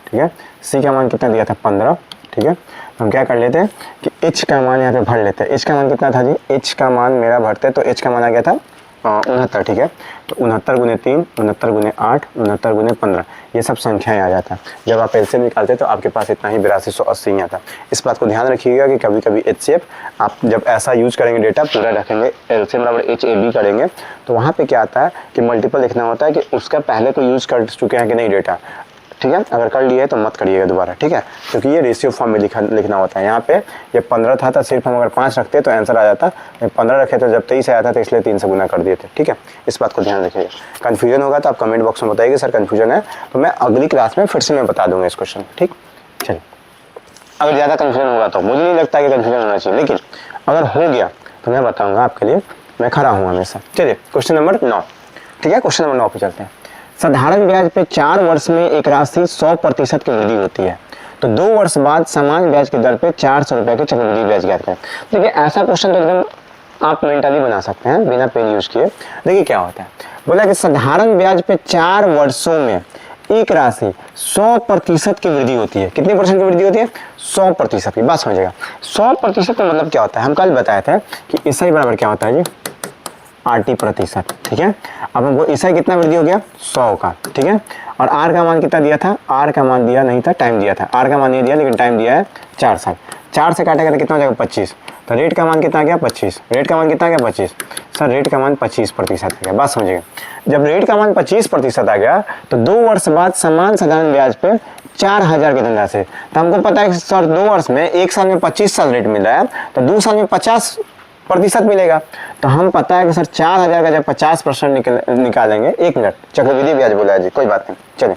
ठीक है, सी का मान कितना दिया था 15, ठीक है। हम क्या कर लेते हैं कि h का मान यहाँ पे भर लेते हैं। h का मान कितना था जी, h का मान मेरा भरते तो h का मान आ गया था 69, ठीक है, तो 69 गुने 3, 69 गुने 8, 69 गुने 15, ये सब संख्याएं आ जाता है। जब आप एलसीएम निकालते तो आपके पास इतना ही 8280 ही आता। इस बात को ध्यान रखिएगा कि कभी कभी एचसीएफ आप जब ऐसा यूज करेंगे, डेटा पूरा रखेंगे, एलसीएम बराबर HAB करेंगे, तो वहाँ पे क्या आता है कि मल्टीपल लिखना होता है कि उसका पहले को यूज कर चुके हैं कि नहीं डेटा, ठीक है। अगर कर लिए है तो मत करिएगा दोबारा, ठीक है, क्योंकि ये रेशियो फॉर्म में लिखना होता है। यहाँ पे ये 15 था तो सिर्फ हम अगर 5 रखते तो आंसर आ जाता, 15 रखे तो जब 23 आया था तो इसलिए 3 से गुना कर दिए थे, ठीक है। इस बात को ध्यान रखिएगा। कन्फ्यूजन होगा तो आप कमेंट बॉक्स में बताइए सर कन्फ्यूजन है, तो मैं अगली क्लास में फिर से मैं बता दूंगा इस क्वेश्चन, ठीक। चलिए, अगर ज़्यादा कन्फ्यूजन होगा तो मुझे नहीं लगता कि कन्फ्यूजन होना चाहिए, लेकिन अगर हो गया तो मैं बताऊँगा आपके लिए, मैं खड़ा हूँ हमेशा। चलिए क्वेश्चन नंबर 9, ठीक है, क्वेश्चन नंबर 9 पे चलते हैं। साधारण ब्याज पे 4 वर्ष में एक राशि 100% की वृद्धि होती है, तो 2 वर्ष बाद समान ब्याज की दर पे 400 रुपए की चक्रवृद्धि ब्याज ज्ञात करें। देखिए ऐसा क्वेश्चन तो एकदम आप मेंटली बना सकते हैं बिना पेन यूज किए। देखिए क्या होता है, बोला कि साधारण ब्याज पे 4 वर्षों में एक राशि 100% की वृद्धि होती है। कितने परसेंट की वृद्धि होती है? 100% की। बात समझिएगा, 100% का मतलब क्या होता है, हम कल बताए थे कि ईसाई बराबर क्या होता है जी, RT%, ठीक है। अब हमको ईसाई कितना वृद्धि हो गया, 100 का, ठीक है। और आर का मान कितना दिया था, आर का मान दिया नहीं था, टाइम दिया था, आर का मान नहीं दिया लेकिन टाइम दिया है 4 साल। 4 से काटेगा तो कितना हो जाएगा 25, तो रेट का मान कितना आ गया 25, रेट का मान कितना आ गया 25, सर रेट का मान 25% आ गया। बात समझिएगा, जब रेट का मान 25% आ गया तो 2 वर्ष बाद समान साधारण ब्याज पे 4000 की धनराशि। तो हमको पता है कि सर 2 वर्ष में, 1 साल में 25 साल रेट मिल रहा है तो 2 साल में 50% मिलेगा। तो हम पता है कि सर 4000 का जब 50% निकालेंगे, 1 मिनट, चक्रवृद्धि ब्याज बोला है जी, कोई बात नहीं, चलिए।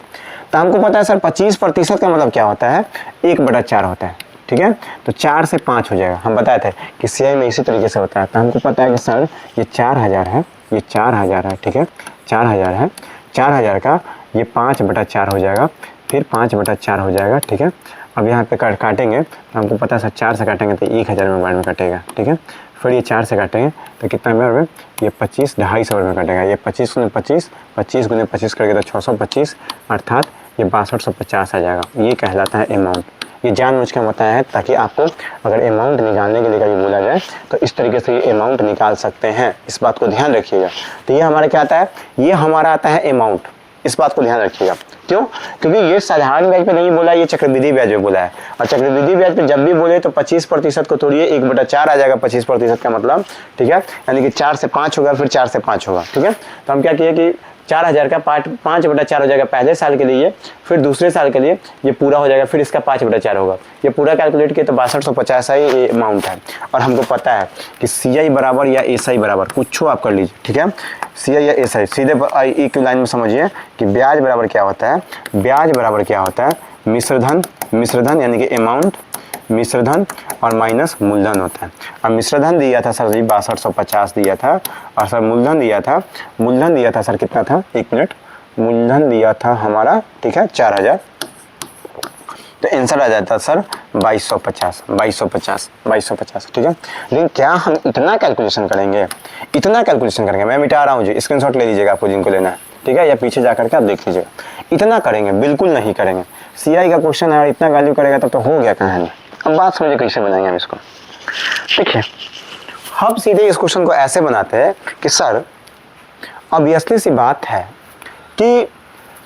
तो हमको पता है सर 25% का मतलब क्या होता है, 1/4 होता है, ठीक है। तो 4 से 5 हो जाएगा। हम बताए थे कि सीआई में इसी तरीके से होता है। तो हमको पता है कि सर ये 4000 है, ये 4000 है, ठीक है, 4000 है, 4000 का ये 5/4 हो जाएगा, फिर 5/4 हो जाएगा, ठीक है। अब यहाँ पे काटेंगे तो हमको पता है सर 4 से काटेंगे तो 1000 में कटेगा, ठीक है। फिर ये 4 से काटेंगे तो कितना में, ये 25, 250 में कटेगा। ये 25 गुने 25, 25 गुने 25 करके तो 625, अर्थात ये 6250 आ जाएगा। ये कहलाता है अमाउंट। ये जानबूझ के बताया है ताकि आपको अगर अमाउंट निकालने के लिए कभी बोला जाए तो इस तरीके से ये अमाउंट निकाल सकते हैं। इस बात को ध्यान रखिएगा। तो ये हमारा क्या आता है, ये हमारा आता है अमाउंट। इस बात को ध्यान रखिएगा। क्यों? क्योंकि ये साधारण ब्याज पे नहीं बोला, ये चक्रवृद्धि ब्याज पे बोला है। और चक्रवृद्धि ब्याज पे जब भी बोले तो 25% को तोड़िए, 1/4 आ जाएगा 25% का मतलब, ठीक है। यानी कि 4 से 5 होगा, फिर 4 से 5 होगा, ठीक है। तो हम क्या किए कि 4000 का 5/4 हो जाएगा पहले साल के लिए, फिर दूसरे साल के लिए ये पूरा हो जाएगा, फिर इसका 5/4 होगा। ये पूरा कैलकुलेट किया तो 6250 ही अमाउंट है। और हमको पता है कि CI बराबर या SI बराबर, कुछ आप कर लीजिए, ठीक है। CI या SI सीधे एक लाइन में समझिए कि ब्याज बराबर क्या होता है। ब्याज बराबर क्या होता है, मिश्रधन यानी कि अमाउंट, मिश्रधन और माइनस मूलधन होता है। अब मिश्रधन दिया था सर जी 6250 दिया था, और सर मूलधन दिया था सर कितना था, 1 मिनट, मूलधन दिया था हमारा, ठीक है, 4000। तो आंसर आ जाता सर 2250, ठीक है। लेकिन क्या हम इतना कैलकुलेशन करेंगे, मैं मिटा रहा हूँ जी, स्क्रीनशॉट ले लीजिएगा आपको जिनको लेना है, ठीक है, या पीछे जा करके आप देख लीजिएगा। इतना करेंगे? बिल्कुल नहीं करेंगे। CI का क्वेश्चन है, इतना वैल्यू करेगा तब तो हो गया कहानी, अब बात समझिए कैसे बनाएंगे हम इसको। देखिए हम सीधे इस क्वेश्चन को ऐसे बनाते हैं कि सर ऑब्वियसली सी बात है कि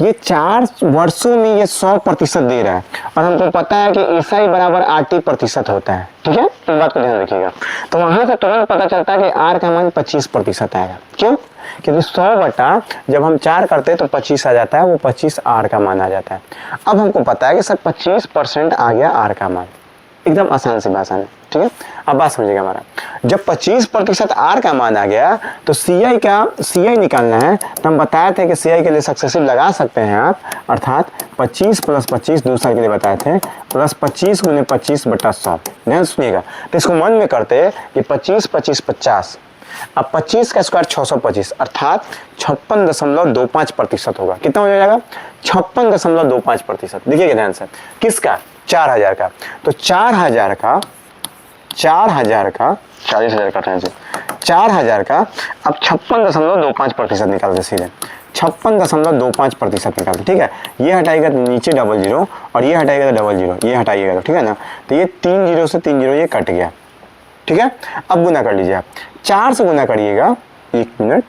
ये 4 वर्षों में ये 100% दे रहा है और हमको पता है कि ईसाई बराबर RT% होता है, ठीक है, इस बात को ध्यान रखिएगा। तो वहां से तुरंत पता चलता है कि R का मान 25% आएगा। क्यों? क्योंकि 100 बटा जब हम 4 करते हैं तो 25 आ जाता है, वो 25 R का मान आ जाता है। अब हमको पता है कि सर 25% आ गया R का मान, एकदम आसान सी भाषा में, ठीक है। अब बात समझिएगा हमारा, जब 25% R का मान आ गया तो CI निकालना है। तो हम बताए थे कि CI के लिए सक्सेसिव लगा सकते हैं आप, अर्थात 25 + 25 दूसरा के लिए बताए थे, प्लस 25 × 25 बटा 100। ध्यान सुनिएगा, तो इसको मन में करते हैं कि 25 × 25 = 50। अब 25 का स्क्वायर 625 अर्थात 56.25% होगा। कितना हो जाएगा? 56.25%। देखिएगा ध्यान से, किसका? 4000 का। तो 4000 का 40,000 का 40,000 का 4000 का अब 56.25% निकालते सीधे 56.25% निकालते, ठीक है। ये हटाएगा तो नीचे डबल जीरो और ये हटाएगा तो डबल जीरो, ये हटाइएगा तो, ठीक है ना। तो ये 3 जीरो से 3 जीरो ये कट गया, ठीक है। अब गुना कर लीजिए आप, 4 से गुना करिएगा, 1 मिनट,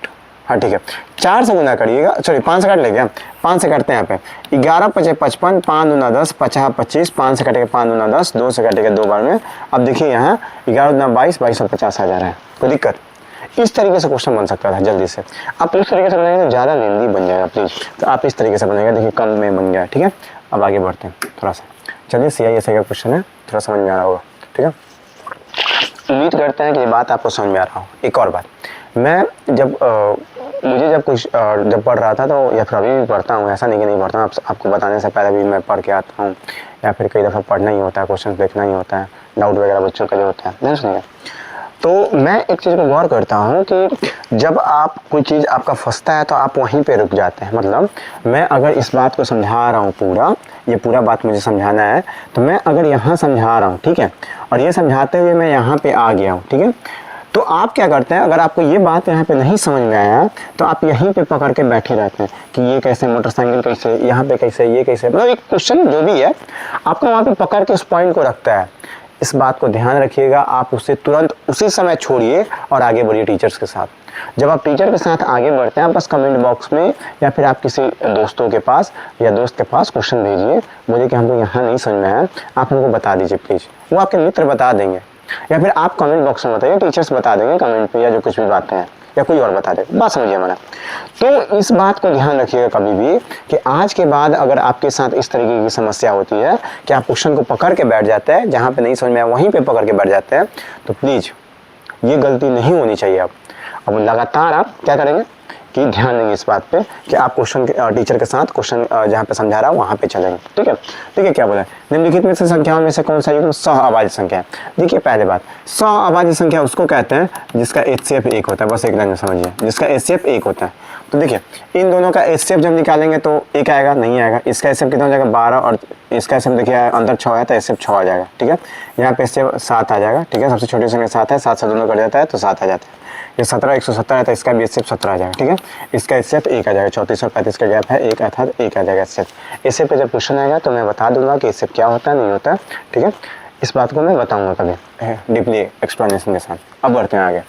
हाँ ठीक है, 4 से गुना करिएगा, सॉरी 5 से काट लेंगे, 5 से काटते हैं यहाँ पे। 11 × 5 = 55, 5 × 10, 50 25, 5 से कटेगा 5 × 10, 2 से कटेगा 2 बार में। अब देखिए यहाँ 11 × 22, 22 और 50 आ जा रहा है, कोई दिक्कत? इस तरीके से क्वेश्चन बन सकता था जल्दी से। आप इस तरीके से बनाएंगे तो ज़्यादा लेंदी बन जाएगा प्लीज़, तो आप इस तरीके से बनाएंगे, देखिए कम में बन गया, ठीक है। अब आगे बढ़ते हैं थोड़ा सा, चलिए CISI का क्वेश्चन है, थोड़ा समझ में आ रहा होगा, ठीक है। उम्मीद करते हैं कि ये बात आपको समझ में आ रहा हो। एक और बात, मैं जब जब पढ़ रहा था तो, या फिर अभी भी पढ़ता हूँ, ऐसा नहीं कि नहीं पढ़ता हूँ, आपको बताने से पहले भी मैं पढ़ के आता हूँ, या फिर कई दफ़ा पढ़ना ही होता है, क्वेश्चन देखना ही होता है, डाउट वगैरह बच्चों के लिए होता है, ध्यान सुनिएगा। तो मैं एक चीज़ को गौर करता हूँ कि जब आप कोई चीज़ आपका फंसता है तो आप वहीं पे रुक जाते हैं। मतलब मैं अगर इस बात को समझा रहा हूँ पूरा, ये पूरा बात मुझे समझाना है, तो मैं अगर यहाँ समझा रहा हूँ, ठीक है, और ये समझाते हुए मैं यहाँ पे आ गया हूँ, ठीक है, तो आप क्या करते हैं, अगर आपको ये बात यहाँ पे नहीं समझ में आया तो आप यहीं पे पकड़ के बैठे रहते हैं कि ये कैसे, मोटरसाइकिल कैसे, यहाँ पे कैसे, ये कैसे, मतलब एक क्वेश्चन जो भी है आपको वहाँ पे पकड़ के उस पॉइंट को रखता है। इस बात को ध्यान रखिएगा, आप उसे तुरंत उसी समय छोड़िए और आगे बढ़िए टीचर्स के साथ। जब आप टीचर के साथ आगे बढ़ते हैं, आप बस कमेंट बॉक्स में या फिर आप किसी दोस्तों के पास या दोस्त के पास क्वेश्चन भेजिए, बोलिए कि हमको यहाँ नहीं समझ में आया, आप हमको बता दीजिए प्लीज़। वो आपके मित्र बता देंगे, या फिर आप कमेंट बॉक्स में बताइए, टीचर्स बता देंगे कमेंट पे, या जो कुछ भी बातें हैं, या कोई और बता दे। बात समझिए हमारा। तो इस बात को ध्यान रखिएगा कभी भी कि आज के बाद अगर आपके साथ इस तरीके की समस्या होती है कि आप क्वेश्चन को पकड़ के बैठ जाते हैं, जहाँ पे नहीं समझ में आया वहीं पे पकड़ के बैठ जाते हैं, तो प्लीज़ ये गलती नहीं होनी चाहिए। अब लगातार आप क्या करेंगे कि ध्यान देंगे इस बात पे कि आप क्वेश्चन टीचर के साथ क्वेश्चन जहाँ पे समझा रहा है वहाँ पे चलेंगे, ठीक है। देखिए क्या बोला है, निम्नलिखित में से संख्याओं में से कौन सा युग्म सह-अभाज्य संख्या है। देखिए पहले बात, सह-अभाज्य संख्या उसको कहते हैं जिसका HCF 1 होता है, बस एक लाइन में समझिए, जिसका HCF 1 होता है। तो देखिए इन दोनों का HCF जब निकालेंगे तो 1 आएगा, नहीं आएगा। इसका HCF कितना हो जाएगा 12, और इसका HCF देखिए अंदर 6 आया तो HCF 6 आ जाएगा, ठीक है। यहाँ पे HCF 7 आ जाएगा, ठीक है, सबसे छोटी संख्या 7 है, 7 से दोनों कट जाता है तो 7 आ जाता है। ये 17 170 है तो इसका भी HCF 17 आ जाएगा, ठीक है। इसका HCF 1 आ जाएगा, 34 और 35 का गैप है 1 अर्थात 1 आ जाएगा HCF। इससे पे जब क्वेश्चन आएगा तो मैं बता दूंगा कि HCF क्या होता है, नहीं होता, ठीक है। इस बात को मैं बताऊंगा कभी डीपली एक्सप्लेनेशन के साथ। अब बढ़ते हैं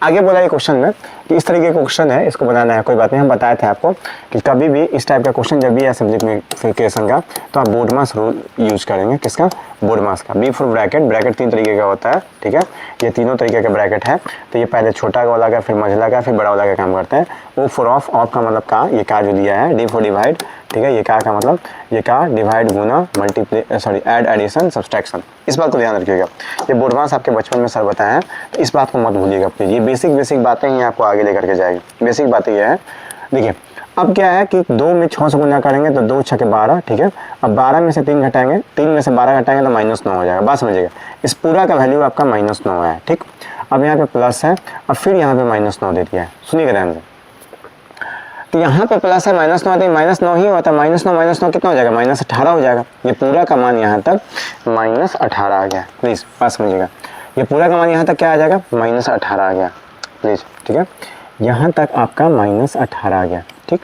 आगे बोला ये क्वेश्चन में कि इस तरीके का क्वेश्चन है, इसको बनाना है, कोई बात नहीं, हम बताए थे आपको कि कभी भी इस टाइप का क्वेश्चन जब भी है सब्जेक्ट में फिकेशन का, तो आप बोडमास रूल यूज करेंगे। किसका? बोडमास का। बी फॉर ब्रैकेट, ब्रैकेट 3 तरीके का होता है, ठीक है, ये तीनों तरीके का ब्रैकेट है। तो ये पहले छोटा वाला का, फिर मझला का, फिर बड़ा वाला का काम करते हैं। ओ फॉर ऑफ, ऑफ का मतलब का, ये का जो दिया है। डी फॉर डिवाइड, ठीक है, ये का मतलब ये का, डिवाइड गुना, multiply sorry add, addition, subtraction. इस बात को ध्यान रखिएगा, ये बोडमास आपके बचपन में सर बताए हैं, तो इस बात को मत भूलिएगा प्लीज। ये बेसिक बातें ही आपको आगे लेकर के जाएगी। बेसिक बातें ये है, देखिए अब क्या है कि 2 में 6 से गुना करेंगे तो 2 6 के 12, ठीक है। अब 12 में से 3 घटाएंगे, 3 में से 12 घटाएंगे तो -9 हो जाएगा। बात समझिएगा, इस पूरा का वैल्यू आपका -9 है, ठीक। अब यहाँ पे प्लस है और फिर यहाँ पे -9 दे दिया है, सुनिएगा ध्यान से। तो यहाँ पे प्लस है, -9 है, -9 ही होता है, -9 कितना हो जाएगा, -18 हो जाएगा। ये पूरा का मान यहाँ तक -18 आ गया, प्लीज़ बात समझिएगा। ये पूरा का मान यहाँ तक क्या आ जाएगा, -18 आ गया, प्लीज़, ठीक है। यहाँ तक आपका -18 आ गया, ठीक।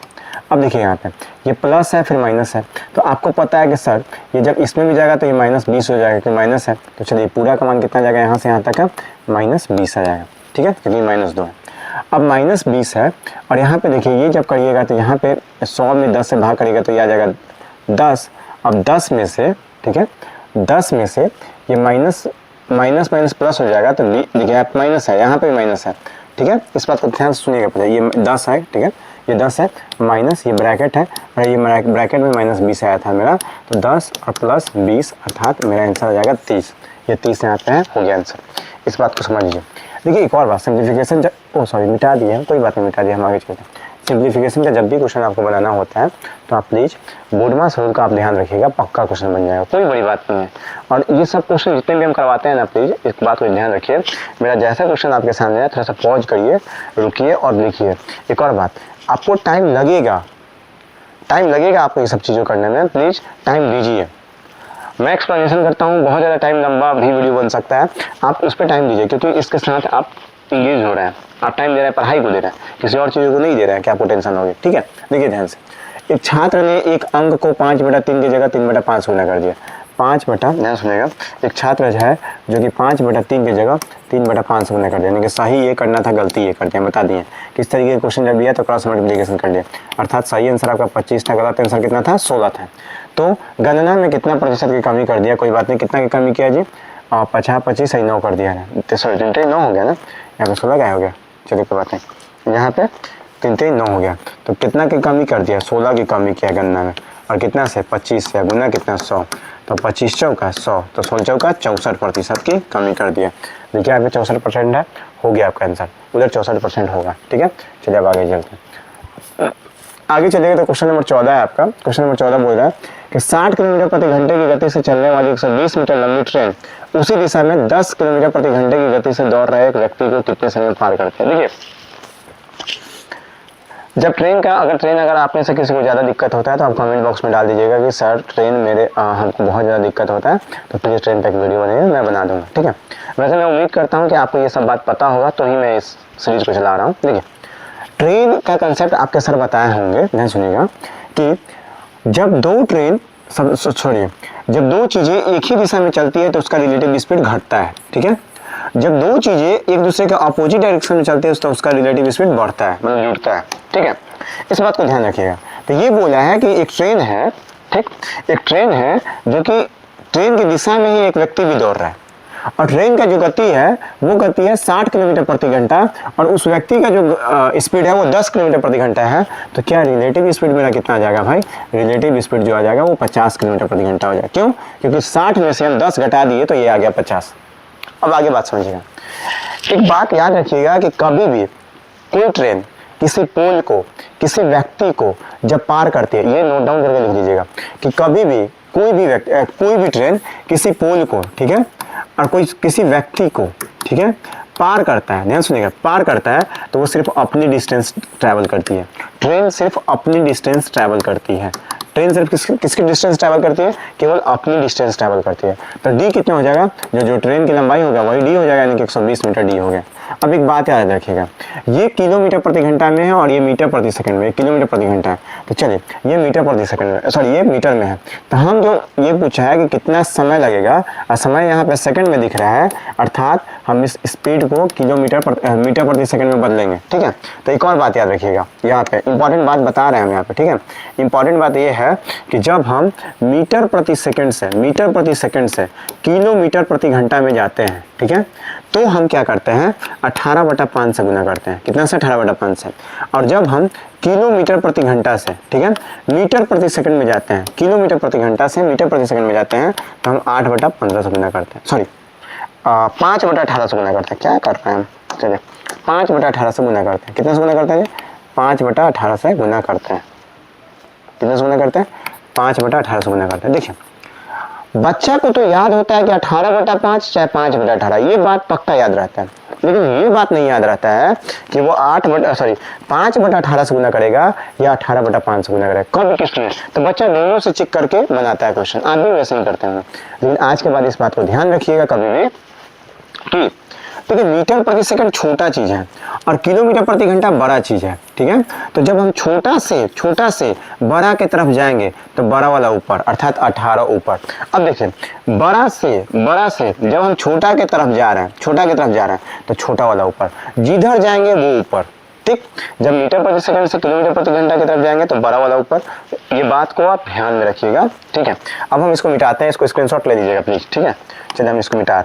अब देखिए यहाँ पे ये प्लस है फिर माइनस है, तो आपको पता है कि सर ये जब इसमें भी जाएगा तो ये -20 हो जाएगा, क्योंकि माइनस है। तो चलिए पूरा का मान कितना जाएगा, यहाँ से यहाँ तक का -20 आ जाएगा, ठीक है, क्योंकि -2 है। अब -20 है और यहाँ पे देखिए ये जब करिएगा तो यहाँ पे 100 में 10 से भाग करिएगा तो ये आ जाएगा 10। अब 10 में से, ठीक है, 10 में से ये माइनस प्लस हो जाएगा, तो देखिए आप माइनस है, यहाँ पे भी माइनस है, ठीक है। इस बात को ध्यान से सुनिएगा पहले, ये 10 है, ठीक है, ये 10 है माइनस ये ब्रैकेट है और ये ब्रैकेट में -20 आया था मेरा, तो 10 और प्लस 20 अर्थात मेरा आंसर आ जाएगा 30। ये 30 यहाँ पे है, हो गया आंसर। इस बात को समझ लीजिए। देखिए एक और बात, सिंप्लीफिकेशन मिटा दिया है, कोई बात नहीं, मिटा दिया, हम आगे चलते हैं। सिंप्लीफिकेशन का जब भी क्वेश्चन आपको बनाना होता है तो आप प्लीज़ बोर्डमास रूल का आप ध्यान रखिएगा, पक्का क्वेश्चन बन जाएगा, कोई बड़ी बात नहीं है। और ये सब क्वेश्चन जितने भी हम करवाते हैं ना, प्लीज़ इस बात को ध्यान रखिए, मेरा जैसा क्वेश्चन आपके सामने है थोड़ा सा पॉज करिए, रुकिए और लिखिए। एक और बात, आपको टाइम लगेगा आपको ये सब चीज़ों करने में, प्लीज़ टाइम दीजिए। मैं एक्सप्लेनेशन करता हूँ, बहुत ज़्यादा टाइम लंबा भी वीडियो बन सकता है, आप उस पर टाइम दीजिए, क्योंकि इसके साथ आप इंगेज हो रहे हैं, आप टाइम दे रहे हैं, पढ़ाई को दे रहे हैं, किसी और चीज़ों को नहीं दे रहे हैं कि आपको टेंशन होगी, ठीक है। देखिए ध्यान से, एक छात्र ने एक अंक को 5/3 की जगह 3/5 गुना कर दिया। 5/, ध्यान सुनिएगा, एक छात्र है जो कि 5/3 की जगह 3/5 गुना कर दिया, यानी कि सही ये करना था, गलती ये कर दिया। बता दिए किस तरीके का क्वेश्चन जब दिया तो क्रॉस मल्टीप्लिकेशन कर दिया, अर्थात सही आंसर आपका 25 था, गलत आंसर कितना था, 16 था। तो गणना में कितना प्रतिशत की कमी कर दिया, कोई बात नहीं, कितना की कमी किया जी, 25 सही 9 कर दिया है, तो सॉरी 9 हो गया ना, यहाँ पे 16 क्या हो गया, चलिए कोई बात नहीं, यहाँ पे 9 हो गया, तो कितना की कमी कर दिया, 16 की कमी किया गणना में, और कितना से 25 से गुना कितना 100, तो 25 चौका 100, तो 16 चौका 64% की कमी कर दिया। देखिए यहाँ पे 64% है, हो गया आपका आंसर, उधर 64% होगा, ठीक है। चलिए अब आगे चलते हैं, आगे चलेगा तो क्वेश्चन नंबर 14 है आपका। क्वेश्चन नंबर 14 बोल रहा है कि 60 किलोमीटर प्रति घंटे की गति से चलने वाली 120 मीटर लंबी ट्रेन उसी दिशा में 10 किलोमीटर प्रति घंटे की गति से दौड़ रहे एक व्यक्ति को कितने समय में पार करते हैं। देखिए जब अगर आप में से किसी को ज़्यादा दिक्कत होता है तो आप कमेंट बॉक्स में डाल दीजिएगा कि सर ट्रेन हमको बहुत ज़्यादा दिक्कत होता है, तो प्लीज़ ट्रेन पर एक वीडियो बनेगा, मैं बना दूँगा, ठीक है। वैसे मैं उम्मीद करता हूँ कि आपको ये सब बात पता होगा, तो ही मैं इस सीरीज़ को चला रहा हूँ। देखिए ट्रेन का कंसेप्ट आपके सर बताए होंगे, ध्यान सुनिएगा, कि जब जब दो चीज़ें एक ही दिशा में चलती है तो उसका रिलेटिव स्पीड घटता है, ठीक है। जब दो चीज़ें एक दूसरे के अपोजिट डायरेक्शन में चलती है तो उसका रिलेटिव स्पीड बढ़ता है, मतलब जुड़ता है, ठीक है। इस बात को ध्यान रखिएगा। तो ये बोला है कि एक ट्रेन है, ठीक, एक ट्रेन है जो कि ट्रेन की दिशा में ही एक व्यक्ति भी दौड़ रहा है, और ट्रेन का जो गति है वो गति है 60 किलोमीटर प्रति घंटा, और उस व्यक्ति का जो स्पीड है वो 10 किलोमीटर प्रति घंटा है। तो क्या रिलेटिव स्पीड मेरा कितना आ जाएगा भाई, रिलेटिव स्पीड जो आ जाएगा वो 50 किलोमीटर प्रति घंटा हो जाएगा। क्यों, क्योंकि 60 में से हम 10 घटा दिए तो ये आ गया 50। अब आगे बात समझिएगा, एक बात याद रखिएगा कि कभी भी कोई ट्रेन किसी पोल को, किसी व्यक्ति को जब पार करती है, ये नोट डाउन करके लिख दीजिएगा कि कभी भी कोई भी ट्रेन किसी पोल को, ठीक है, और किसी व्यक्ति को, ठीक है, पार करता है, ध्यान सुनिएगा, पार करता है तो वो सिर्फ अपनी डिस्टेंस ट्रैवल करती है। ट्रेन सिर्फ अपनी डिस्टेंस ट्रैवल करती है। ट्रेन सिर्फ किसकी डिस्टेंस ट्रैवल करती है, केवल अपनी डिस्टेंस ट्रैवल करती है। तो डी कितना हो जाएगा, जो ट्रेन की लंबाई होगा वही डी हो जाएगा, यानी कि 120 मीटर डी हो गया। अब एक बात याद रखिएगा, ये किलोमीटर प्रति घंटा में है और ये मीटर प्रति सेकंड में, किलोमीटर प्रति घंटा है। तो चलिए ये मीटर प्रति सेकंड में, सॉरी ये मीटर में है। तो हम जो ये पूछा है कि कितना समय लगेगा, और समय यहाँ पे सेकंड में दिख रहा है, अर्थात हम इस स्पीड को मीटर प्रति सेकंड में बदलेंगे, ठीक है। तो एक और बात याद रखिएगा, यहाँ पे इंपॉर्टेंट बात बता रहे हैं हम यहाँ पे, ठीक है। इंपॉर्टेंट बात ये है कि जब हम मीटर प्रति सेकंड से किलोमीटर प्रति घंटा में जाते हैं, ठीक है, तो हम क्या करते हैं 18/5 से गुना करते हैं। कितना से, 18/5 से। और जब हम किलोमीटर प्रति घंटा से, ठीक है, मीटर प्रति सेकंड में जाते हैं, किलोमीटर प्रति घंटा से मीटर प्रति सेकंड में जाते हैं, तो हम 8/15 से गुना करते हैं, सॉरी 5/18 से गुना करते हैं। क्या कर रहे हैं हम, चलिए 5/18 से गुना करते हैं। कितने से गुना करते हैं, 5/18 से गुना करते हैं। कितने से गुना करते हैं, 5/18 से गुना करते हैं। देखिए बच्चा को तो याद होता है कि 18/5 चाहे 5/18, ये बात पक्का याद रहता है, लेकिन ये बात नहीं याद रहता है कि वो 5/18 से गुना करेगा या 18/5 से गुना करेगा, कब किसमें। तो बच्चा दोनों से चेक करके बनाता है क्वेश्चन, आप भी वैसे ही करते हैं। लेकिन आज के बाद इस बात को ध्यान रखिएगा कभी भी कि देखिए मीटर प्रति सेकंड छोटा चीज है और किलोमीटर प्रति घंटा बड़ा चीज है, ठीक है। तो जब हम छोटा से बड़ा की तरफ जाएंगे तो बड़ा वाला ऊपर अर्थात 18 ऊपर। अब देखिए बड़ा से जब हम छोटा की तरफ जा रहे हैं तो छोटा वाला ऊपर, जिधर जाएंगे वो ऊपर, ठीक। जब मीटर प्रति सेकंड से किलोमीटर प्रति घंटा की तरफ जाएंगे तो बड़ा वाला ऊपर। ये बात को आप ध्यान में रखिएगा, ठीक है। अब हम इसको मिटाते हैं, इसको स्क्रीनशॉट ले लीजिएगा प्लीज, ठीक है। चलिए हम इसको मिटा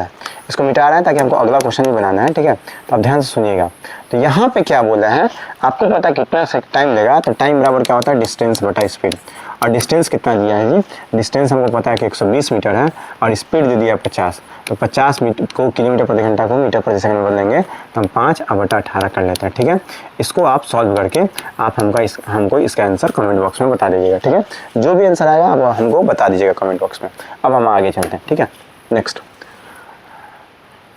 रहे हैं ताकि हमको अगला क्वेश्चन भी बनाना है, ठीक है। तो आप ध्यान से सुनिएगा। तो यहाँ पे क्या बोला है, आपको पता कितना से टाइम लेगा, तो टाइम बराबर क्या होता है डिस्टेंस बटा स्पीड। और डिस्टेंस कितना दिया है जी, डिस्टेंस हमको पता है कि 120 मीटर है और स्पीड दे दिया 50। तो 50 मीटर को किलोमीटर प्रति घंटा को मीटर प्रति सेकंड में बदलेंगे तो हम 5/18 कर लेते हैं, ठीक है। इसको आप सॉल्व करके आप हमको इसका आंसर कमेंट बॉक्स में बता दीजिएगा, ठीक है। जो भी आंसर आएगा आप हमको बता दीजिएगा कमेंट बॉक्स में। अब हम आगे चलते हैं, ठीक है। नेक्स्ट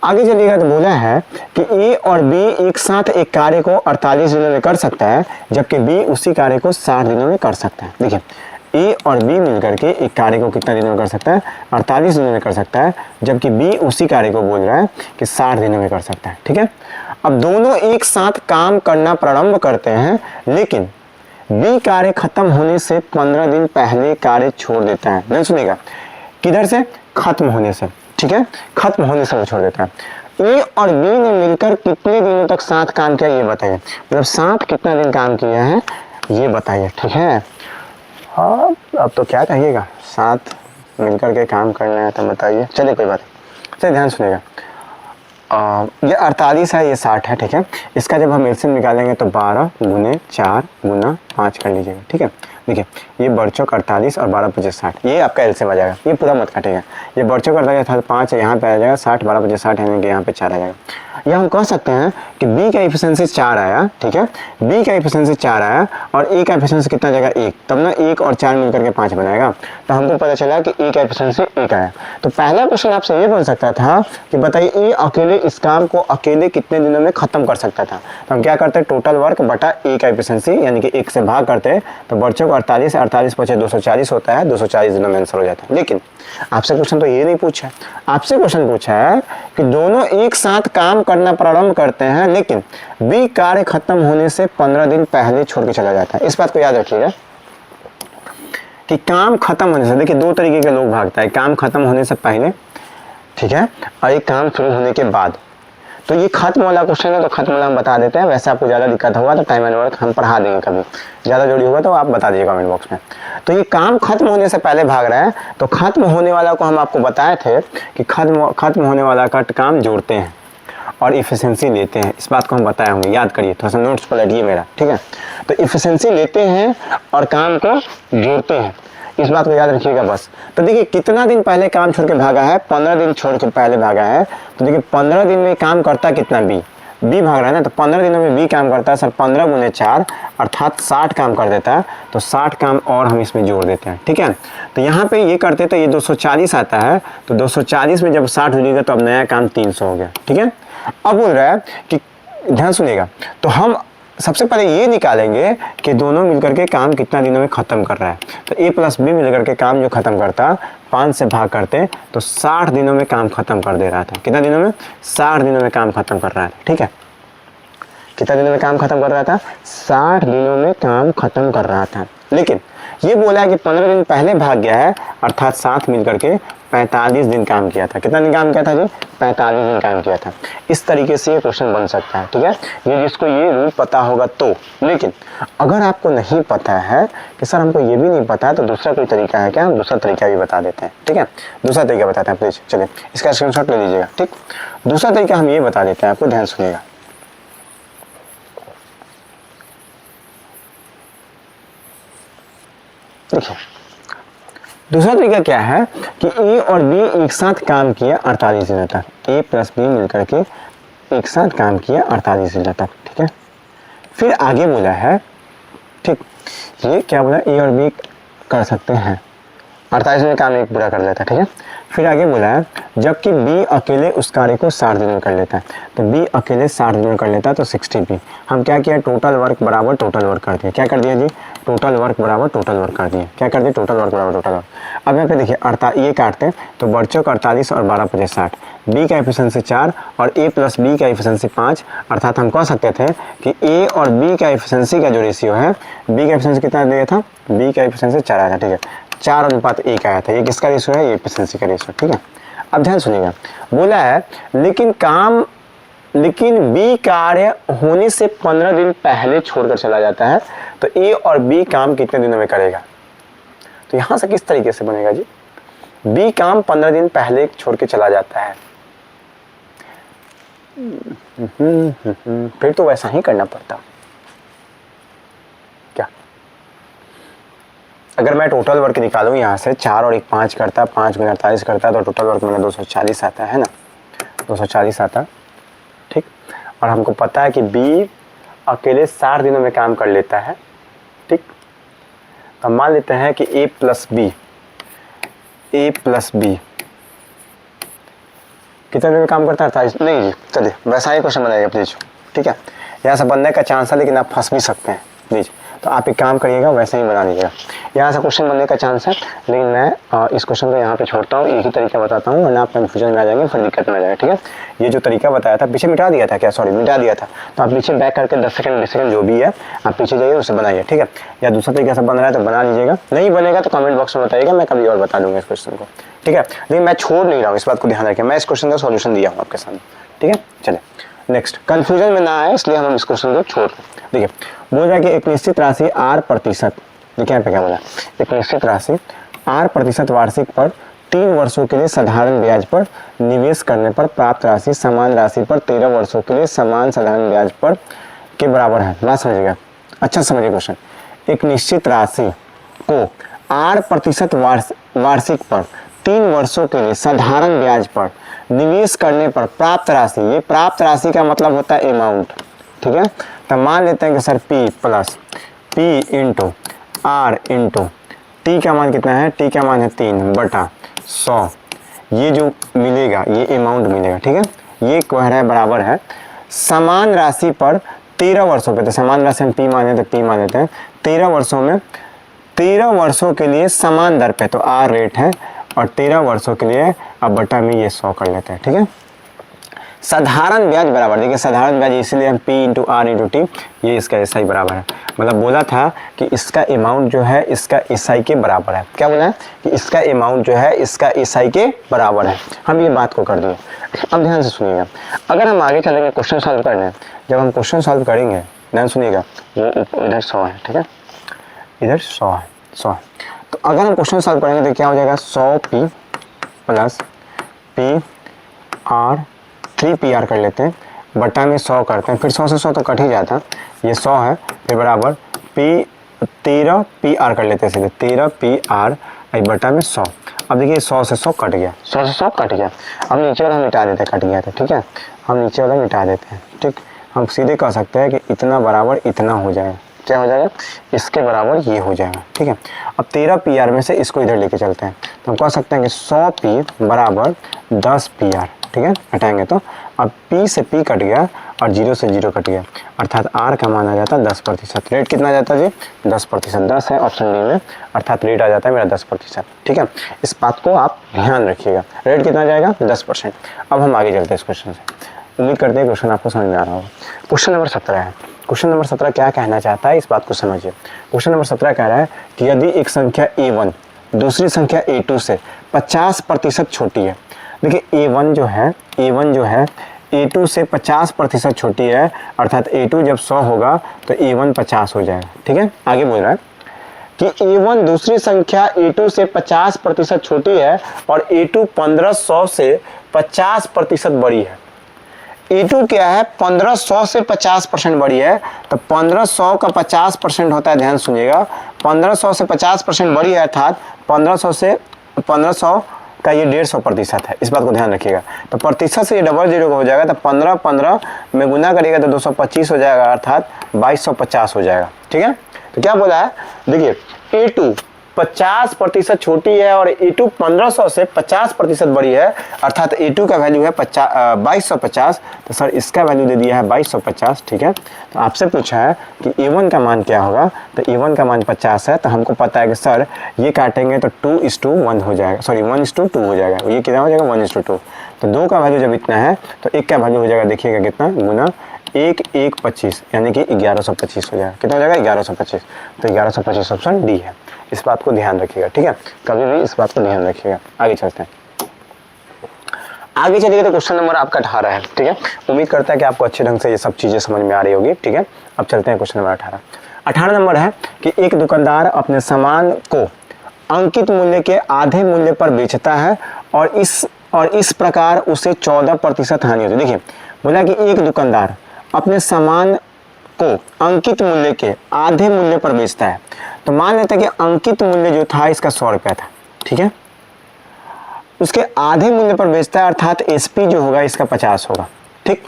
आगे चलिएगा तो बोला है कि ए और बी एक साथ एक कार्य को 48 दिनों में कर सकता है जबकि बी उसी कार्य को 60 दिनों में कर सकता है। देखिए ए और बी मिलकर के एक कार्य को कितना दिनों में कर सकता है, 48 दिनों में कर सकता है, जबकि बी उसी कार्य को बोल रहा है कि 60 दिनों में कर सकता है, ठीक है। अब दोनों एक साथ काम करना प्रारंभ करते हैं लेकिन बी कार्य खत्म होने से 15 दिन पहले कार्य छोड़ देता है। नहीं सुनेगा, किधर से, खत्म होने से, ठीक है, खत्म होने से वो छोड़ देता है। ए और बी ने मिलकर कितने दिनों तक साथ काम किया ये बताइए, मतलब साथ कितना दिन काम किया है ये बताइए, ठीक है। हाँ अब तो क्या कहिएगा, साथ मिलकर के काम करना है तो बताइए। चलिए कोई बात नहीं, चलिए ध्यान सुनेगा। ये 48 है, ये 60 है, ठीक है। इसका जब हम एलसीएम निकालेंगे तो 12 गुने 4 गुना 5 कर लीजिएगा, ठीक है। देखिए ये बढ़चौक 48 और 12 25 60, ये आपका एलसीएम आ जाएगा, ये पूरा मत काटेगा। ये बढ़चौक करता था 5 यहाँ पे आ जाएगा, 60 12 25 60 यानी कि यहाँ पे 4 आ जाएगा। या हम कह सकते हैं कि बी का एफिशिएंसी 4 आया, ठीक है, बी का एफिशिएंसी 4 आया और ए का एफिशिएंसी कितना जाएगा 1, तब ना 1 और 4 मिलकर के 5 बनाएगा। तो हमको पता चला कि ए का एफिशिएंसी 1 आया। तो पहला क्वेश्चन आपसे ये बन सकता था कि बताइए ए अकेले इस काम को अकेले कितने दिनों में खत्म कर सकता था। तो हम क्या करते हैं, टोटल वर्क बटा ए का एफिशिएंसी यानी कि 1 से भाग करते हैं, तो बढ़चौक 48 48 पचे 240 होता है, 240 दिनों में आंसर हो जाता है। लेकिन आपसे क्वेश्चन तो ये नहीं पूछा है, आपसे क्वेश्चन पूछा है कि दोनों एक साथ काम करना प्रारंभ करते हैं लेकिन बी कार्य खत्म होने से 15 दिन पहले छोड़ के चला जाता है। इस बात को याद रखिएगा कि काम खत्म होने से, देखिए 2 तरीके के लोग भागता है, काम खत्म होने से पहले, ठीक है, और एक काम शुरू होने के बाद। तो ये खत्म वाला क्वेश्चन है तो खत्म वाला हम बता देते हैं। वैसे आपको ज़्यादा दिक्कत होगा तो टाइम एंड वर्क हम पढ़ा देंगे, कभी ज़्यादा जरूरी होगा तो आप बता दीजिए कमेंट बॉक्स में। तो ये काम खत्म होने से पहले भाग रहा है, तो खत्म होने वाला को हम आपको बताए थे कि खत्म होने वाला का काम जोड़ते हैं और इफिशिएंसी लेते हैं। इस बात को हम बताए होंगे, याद करिए, थोड़ा सा नोट्स पलटिए मेरा, ठीक है। तो इफिशिएंसी लेते हैं और काम को जोड़ते हैं, इस बात को याद रखिएगा बस। तो देखिए कितना दिन पहले काम छोड़ के भागा है, 15 दिन छोड़ के पहले भागा है। तो देखिए 15 दिन में काम करता कितना, बी भाग रहा है ना, तो 15 दिनों में बी काम करता है सर 15 गुने 4 अर्थात 60 काम कर देता है। तो 60 काम और हम इसमें जोड़ देते हैं, ठीक है। तो यहाँ पे ये करते तो ये 240 आता है, तो 240 में जब 60 जुड़ेगा तो अब नया काम 300 हो गया, ठीक है। अब बोल रहा है कि ध्यान सुनिएगा, तो हम सबसे पहले ये निकालेंगे कि दोनों मिलकर के काम कितना दिनों में खत्म कर रहा है। तो ए प्लस बी मिलकर के काम जो खत्म करता 5 से भाग करते तो 60 दिनों में काम खत्म कर दे रहा था। कितना दिनों में, 60 दिनों में काम खत्म कर रहा था, ठीक है। कितना दिनों में काम खत्म कर रहा था, 60 दिनों में काम खत्म कर रहा था। लेकिन ये बोला है कि 15 दिन पहले भाग गया है अर्थात 7 मिलकर के 45 दिन काम किया था। कितना दिन काम किया था जी, 45 दिन काम किया था। इस तरीके से ये क्वेश्चन बन सकता है, ठीक है। ये जिसको ये रूल पता होगा तो। लेकिन अगर आपको नहीं पता है कि सर हमको ये भी नहीं पता है, तो दूसरा कोई तरीका है क्या, हम दूसरा तरीका भी बता देते हैं, ठीक है। दूसरा तरीका बताते हैं प्लीज, चलिए इसका स्क्रीनशॉट ले लीजिएगा, ठीक। दूसरा तरीका हम ये बता देते हैं आपको, ध्यान सुनिएगा। देखिए दूसरा तरीका क्या है कि ए और बी एक साथ काम किया 48 दिनों तक, ए प्लस बी मिलकर के एक साथ काम किया 48 दिनों तक, ठीक है। फिर आगे बोला है, ठीक, ये क्या बोला, ए और बी कर सकते हैं 48 में काम एक पूरा कर लेता, ठीक है। फिर आगे बोला है जबकि बी अकेले उस कार्य को 60 दिन में कर लेता है, तो बी अकेले 60 दिन में कर लेता है तो 60 बी। हम क्या किया, टोटल वर्क बराबर टोटल वर्क कर दिया। क्या कर दिया जी, टोटल वर्क बराबर टोटल वर्क कर दिया। क्या कर दिया, टोटल वर्क बराबर टोटल वर्क। अब यहाँ पे देखिए ये काटते हैं तो बच्चों का 48 और 12 × 60, बी का एफिशिएंसी 4 और ए प्लस बी का एफिशिएंसी 5, अर्थात हम कह सकते थे कि ए और बी का एफिशिएंसी का जो रेशियो है, बी का एफिशिएंसी कितना दिया था, बी का एफिशिएंसी 4 आया था, ठीक है, 4:1 आया था। ये किसका रेशियो है, ये एफिशिएंसी का रेशियो, ठीक है। अब ध्यान सुनिएगा, बोला है लेकिन बी कार्य होने से 15 दिन पहले छोड़कर चला जाता है, तो ए और बी काम कितने दिनों में करेगा। तो यहां से किस तरीके से बनेगा जी, बी काम 15 दिन पहले छोड़ के चला जाता है, फिर तो वैसा ही करना पड़ता। क्या, अगर मैं टोटल वर्क निकालूं यहाँ से 4 और 1 5 करता, 5 × 48 करता, तो टोटल वर्क मेरा 240 आता है ना, 240 आता, ठीक। और हमको पता है कि बी अकेले 60 दिनों में काम कर लेता है, ठीक। अब मान लेते हैं कि ए प्लस बी कितने दिन में काम करता है, 48, नहीं जी, चलिए वैसा ही क्वेश्चन बनाइएगा प्लीज, ठीक है। यहाँ से बनने का चांस है लेकिन आप फंस भी सकते हैं प्लीज, तो आप एक काम करिएगा वैसे ही बना लीजिएगा। यहाँ से क्वेश्चन बनने का चांस है, लेकिन मैं इस क्वेश्चन को यहाँ पे छोड़ता हूँ, एक ही तरीका बताता हूँ, वरना आप कंफ्यूजन में आ जाएंगे, फिर दिक्कत में आ जाएगा, ठीक है। ये जो तरीका बताया था पीछे मिटा दिया था क्या, सॉरी मिटा दिया था, तो आप पीछे बैक करके 10 सेकंड 20 सेकंड जो भी है आप पीछे जाइए, उसे बनाइए, ठीक है। या दूसरा तरीका से बन रहा है तो बना लीजिएगा, नहीं बनेगा तो कमेंट बॉक्स में बताइएगा, मैं कभी और बता दूंगा इस क्वेश्चन को, ठीक है। लेकिन मैं छोड़ नहीं रहा हूँ, इस बात को ध्यान रखें, मैं इस क्वेश्चन का सॉल्यूशन दिया हूँ आपके सामने, ठीक है। चलिए नेक्स्ट, कंफ्यूजन में ना आए इसलिए हम इस क्वेश्चन को छोड़ दें। देखिए बोल रहा है कि एक निश्चित राशि r%, देखिए यहाँ पे क्या बोला, एक निश्चित राशि r% वार्षिक पर 3 वर्षों के लिए साधारण ब्याज पर निवेश करने पर प्राप्त राशि समान राशि पर 13 वर्षों के लिए समान साधारण ब्याज पर के बराबर है। बात समझिएगा, अच्छा समझिए क्वेश्चन। एक निश्चित राशि को r% वार्षिक पर 3 वर्षों के लिए साधारण ब्याज पर निवेश करने पर प्राप्त राशि, ये प्राप्त राशि का मतलब होता है अमाउंट, ठीक है। तो मान लेते हैं कि sir P plus P into R into T का मान कितना है, T का मान है 3/100, ये जो मिलेगा ये अमाउंट मिलेगा, ठीक है। ये कह रहा है बराबर है समान राशि पर 13 वर्षों पे, तो समान राशि हम P माने तो P मान लेते हैं, 13 वर्षों में 13 वर्षों के लिए समान दर पे, तो R रेट है, और 13 वर्षों के लिए अब बटा में ये 100 कर लेते हैं, ठीक है। साधारण ब्याज बराबर, देखिए साधारण ब्याज इसलिए हम P into R into T, ये इसका SI बराबर है, मतलब बोला था कि इसका अमाउंट जो है इसका SI के बराबर है। क्या बोला है कि इसका अमाउंट जो है इसका SI के बराबर है, हम ये बात को कर दिए। अब ध्यान से सुनिएगा, अगर हम आगे चलेंगे क्वेश्चन सॉल्व करने, जब हम क्वेश्चन सॉल्व करेंगे ध्यान सुनिएगा, वो इधर 100 है, ठीक है, इधर 100 है, 100। तो अगर हम क्वेश्चन सॉल्व करेंगे तो क्या हो जाएगा, 100P प्लस PR 3PR कर लेते हैं, बटा में 100 करते हैं, फिर 100 से 100 तो कट ही जाता, ये 100 है, फिर बराबर 13PR कर लेते हैं सीधे, 13PR बटा में 100। अब देखिए 100 से 100 कट गया, 100 से 100 कट गया, अब नीचे वाला मिटा देते हैं, कट गया था, ठीक है, हम नीचे वाला मिटा देते हैं, ठीक। हम सीधे कह सकते हैं कि इतना बराबर इतना हो जाएगा, क्या हो जाएगा, इसके बराबर ये हो जाएगा, ठीक है। अब 13PR में से इसको इधर लेके चलते हैं, तो हम कह सकते हैं कि 100P बराबर 10PR, ठीक है, हटाएंगे तो अब P से P कट गया और 0 से 0 कट गया, अर्थात R का मान आ जाता है 10%। रेट कितना आ जाता है जी, 10%, 10 है ऑप्शन डी में, अर्थात रेट आ जाता है मेरा 10%, ठीक है। इस बात को आप ध्यान रखिएगा, रेट कितना जाएगा 10%। अब हम आगे चलते हैं इस क्वेश्चन से, उम्मीद करते हैं क्वेश्चन आपको समझ में आ रहा होगा। क्वेश्चन नंबर 17 है, क्वेश्चन नंबर 17 क्या कहना चाहता है इस बात को समझिए। क्वेश्चन नंबर 17 कह रहा है कि यदि एक संख्या A1 दूसरी संख्या A2 से 50% छोटी है, देखिए A1 जो है A2 से 50% छोटी है, अर्थात A2 जब 100 होगा तो A1 50 हो जाएगा, ठीक है। आगे बोल रहा है कि A1 दूसरी संख्या A2 से 50% छोटी है और A2 1500 से 50% बड़ी है। A2 क्या है, 1500 से 50% बड़ी है, तो 1500 का 50% होता है, ध्यान सुनिएगा, 1500 से 50% बड़ी है, अर्थात 1500 का ये 150% है, इस बात को ध्यान रखिएगा। तो प्रतिशत से ये डबल जीरो हो जाएगा, तो 15 में गुना करिएगा तो 225 हो जाएगा, अर्थात 2250 हो जाएगा, ठीक है। तो क्या बोला है, देखिए A2 50% छोटी है और A2 1500 से 50% बड़ी है, अर्थात A2 का वैल्यू है 2250, तो सर इसका वैल्यू दे दिया है 2250। ठीक है, तो आपसे पूछा है कि A1 का मान क्या होगा, तो A1 का मान 50 है, तो हमको पता है कि सर ये काटेंगे तो 2:1 हो जाएगा, सॉरी 1:2 हो जाएगा, ये कितना हो जाएगा 1:2। तो 2 का वैल्यू जब इतना है तो 1 का वैल्यू हो जाएगा, देखिएगा कितना, गुना 1:1:25 यानी कि 1125 हो जाएगा। कितना हो जाएगा 1125, तो 1125 ऑप्शन डी है। इस बात को ध्यान रखिएगा, ठीक है, कभी भी इस बात को ध्यान रखिएगा। आगे चलते हैं, आगे चलिए तो क्वेश्चन नंबर आपका 18 है। ठीक है, उम्मीद करता है कि आपको अच्छे ढंग से ये सब चीजें समझ में आ रही होगी। ठीक है, अब चलते हैं क्वेश्चन नंबर 18 नंबर है कि एक दुकानदार अपने सामान को अंकित मूल्य के आधे मूल्य पर बेचता है और इस प्रकार उसे 14% हानि होती है। देखिए, बोला कि एक दुकानदार अपने सामान को अंकित मूल्य के आधे मूल्य पर बेचता है, तो मान लेते हैं कि अंकित मूल्य जो था इसका 100 रुपया था। ठीक है, उसके आधे मूल्य पर बेचता है, अर्थात SP जो होगा इसका 50 होगा। ठीक,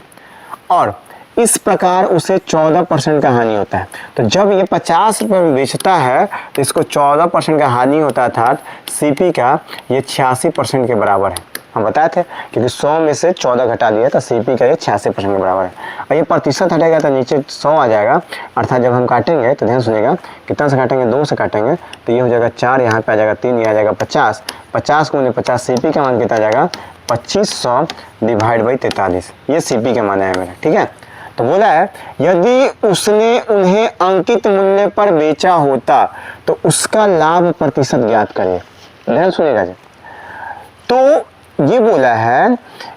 और इस प्रकार उसे 14% का हानि होता है। तो जब ये 50 रुपये में बेचता है तो इसको 14% का हानि होता है, अर्थात CP का ये 86% के बराबर है। हम बताए थे क्योंकि 100 में से 14 घटा दिया तो CP का ये 86% के बराबर है। और ये प्रतिशत हटेगा तो नीचे 100 आ जाएगा, अर्थात जब हम काटेंगे तो ध्यान सुनिएगा, कितना से काटेंगे, 2 से काटेंगे तो ये हो जाएगा 4, यहाँ पे आ जाएगा 3, ये आ जाएगा 50, 50 को 50, CP का मान कितना आ जाएगा 2500 डिवाइड बाई 43, ये CP का मान है मेरा। ठीक है, तो बोला है यदि उसने उन्हें अंकित मूल्य पर बेचा होता तो उसका लाभ प्रतिशत ज्ञात करिए। ध्यान सुनिएगा जी, तो ये बोला है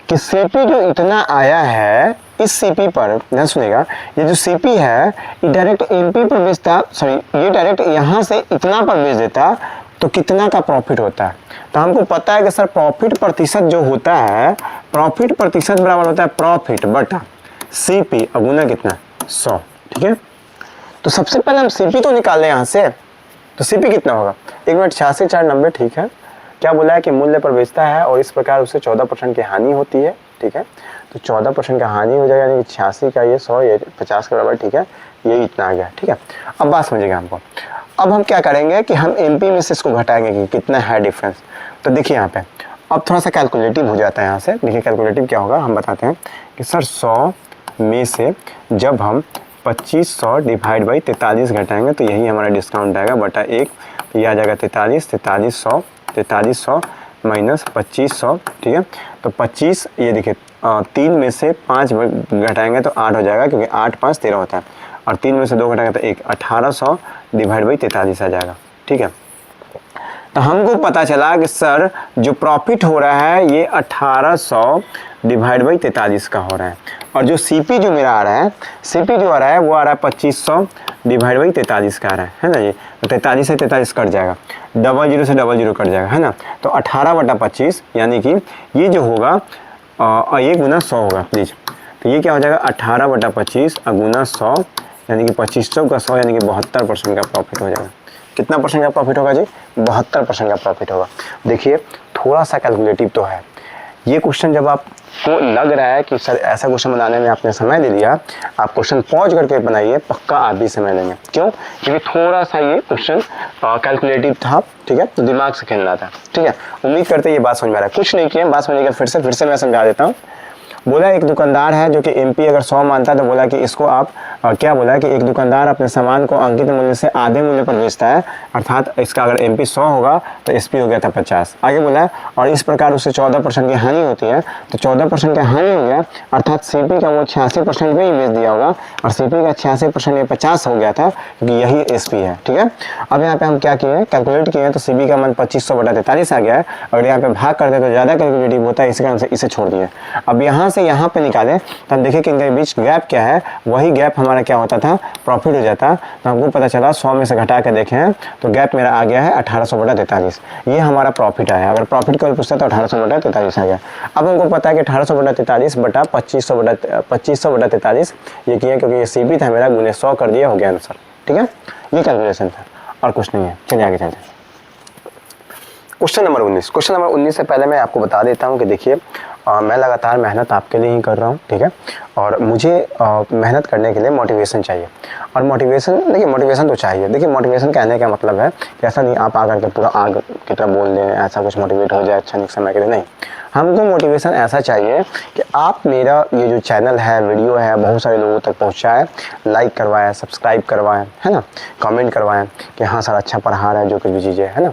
कि CP जो इतना आया है इस CP पर, ध्यान सुनिएगा, ये जो CP है ये डायरेक्ट MP पर बेचता, सॉरी ये डायरेक्ट यहाँ से इतना पर बेच देता तो कितना का प्रॉफिट होता है। तो हमको पता है कि सर प्रॉफिट प्रतिशत जो होता है, प्रॉफिट प्रतिशत बराबर होता है प्रॉफिट बटा CP गुना कितना 100। ठीक है, तो सबसे पहले हम CP तो निकालें यहाँ से, तो CP कितना होगा, 1 मिनट 86 4 90। ठीक है, क्या बोला है कि मूल्य पर बेचता है और इस प्रकार उसे 14% की हानि होती है। ठीक है, तो 14% का हानि हो जाएगा, यानी कि 86 का ये 100, ये 50 के बराबर। ठीक है, ये इतना आ गया। ठीक है, अब बात समझिएगा हमको, अब हम क्या करेंगे कि हम MP में से इसको घटाएंगे कि कितना है डिफरेंस। तो देखिए यहाँ पे अब थोड़ा सा कैलकुलेटिव हो जाता है। यहाँ से देखिए कैलकुलेटिव क्या होगा, हम बताते हैं कि सर 100 में से जब हम 2500 डिवाइड बाई 43 घटाएंगे तो यही हमारा डिस्काउंट आएगा बटा 1, तो ये आ जाएगा 4300 माइनस 2500। ठीक है, तो 25, ये देखिए 3 में से 5 घटाएंगे तो 8 हो जाएगा, क्योंकि 8 5 13 होता है, और 3 में से 2 घटाएंगे तो 1, 1800 डिवाइड बाई 43 आ जाएगा। ठीक है, तो हमको पता चला कि सर जो प्रॉफिट हो रहा है ये 1800 डिवाइड बाई 43 का हो रहा है, और जो CP जो मेरा आ रहा है, CP जो आ रहा है वो आ रहा है 2500 डिवाइड बाई 43 का आ रहा है ना। ये तो 43 से 43 कट जाएगा, 00 से 00 कट जाएगा, है ना। तो 18/25 यानी कि ये जो होगा ये गुना 100 होगा प्लीज। तो ये क्या हो जाएगा 18/25 गुना 100 यानी कि 2500 का 100 यानी कि 72% का प्रॉफिट हो जाएगा। कितना परसेंट का प्रॉफिट होगा जी, 72% का प्रॉफिट होगा। देखिए थोड़ा सा कैलकुलेटिव तो है ये क्वेश्चन। जब आपको लग रहा है कि सर ऐसा क्वेश्चन बनाने में आपने समय ले लिया, आप क्वेश्चन पॉज करके बनाइए, पक्का आप भी समय लेंगे। क्यों? क्योंकि थोड़ा सा ये क्वेश्चन कैलकुलेटिव था। ठीक है, तो दिमाग से खेलना था। ठीक है, उम्मीद करते ये बात समझ में आ रहा है। कुछ नहीं किया, बात समझिएगा फिर से मैं समझा देता हूँ। बोला एक दुकानदार है जो कि MP अगर 100 मानता है तो बोला कि इसको आप क्या बोला है कि एक दुकानदार अपने सामान को अंकित मूल्य से आधे मूल्य पर बेचता है, अर्थात इसका अगर MP 100 होगा तो SP हो गया था 50। आगे बोला है और इस प्रकार उसे 14% की हानि होती है। तो 14% की हानि हो गया, अर्थात CP का वो 86% में ही बेच दिया होगा, और CP का 86% में 50 हो गया था, क्योंकि यही SP है। ठीक है, अब यहाँ पे हम क्या किए, कैलकुलेट किए तो CP का मान 2500/43 आ गया है। अगर यहाँ पे भाग करते तो ज़्यादा कैलकुलेटिव होता है, इसी कारण से इसे छोड़ दिए। अब यहाँ से यहाँ पे निकाले तो हम देखें कि इनके बीच गैप क्या है, वही गैप हमारा क्या होता था, प्रॉफिट हो जाता। तो हमको पता चला 100 में से घटा के देखें तो गैप मेरा आ गया है 1800/43। ये हमारा प्रॉफिट आया। अगर प्रॉफिट को पूछता तो 1800/43 आ गया। अब हमको पता है कि 1800/43 बटा 2500/43 ये किया, क्योंकि ये CP था मेरा, गुने 100 कर दिया, हो गया आंसर। ठीक है, ये कैलकुलेशन था और कुछ नहीं है। चलिए आगे चलते हैं। क्वेश्चन नंबर 19 से पहले मैं आपको बता देता हूं कि देखिए मैं लगातार मेहनत आपके लिए ही कर रहा हूँ, ठीक है। और मुझे मेहनत करने के लिए मोटिवेशन चाहिए। और मोटिवेशन, देखिए मोटिवेशन तो चाहिए। देखिए मोटिवेशन कहने का मतलब है कि ऐसा नहीं आप आकर के पूरा आग की तरह बोल दें, ऐसा कुछ मोटिवेट हो जाए अच्छा समय के लिए, नहीं। हमको मोटिवेशन ऐसा चाहिए कि आप मेरा ये जो चैनल है, वीडियो है, बहुत सारे लोगों तक पहुँचाएँ, लाइक करवाएं, सब्सक्राइब करवाएं, है ना, कमेंट करवाएं कि हाँ सर अच्छा पढ़ा रहे हैं, जो कुछ भी चीज़ें है ना।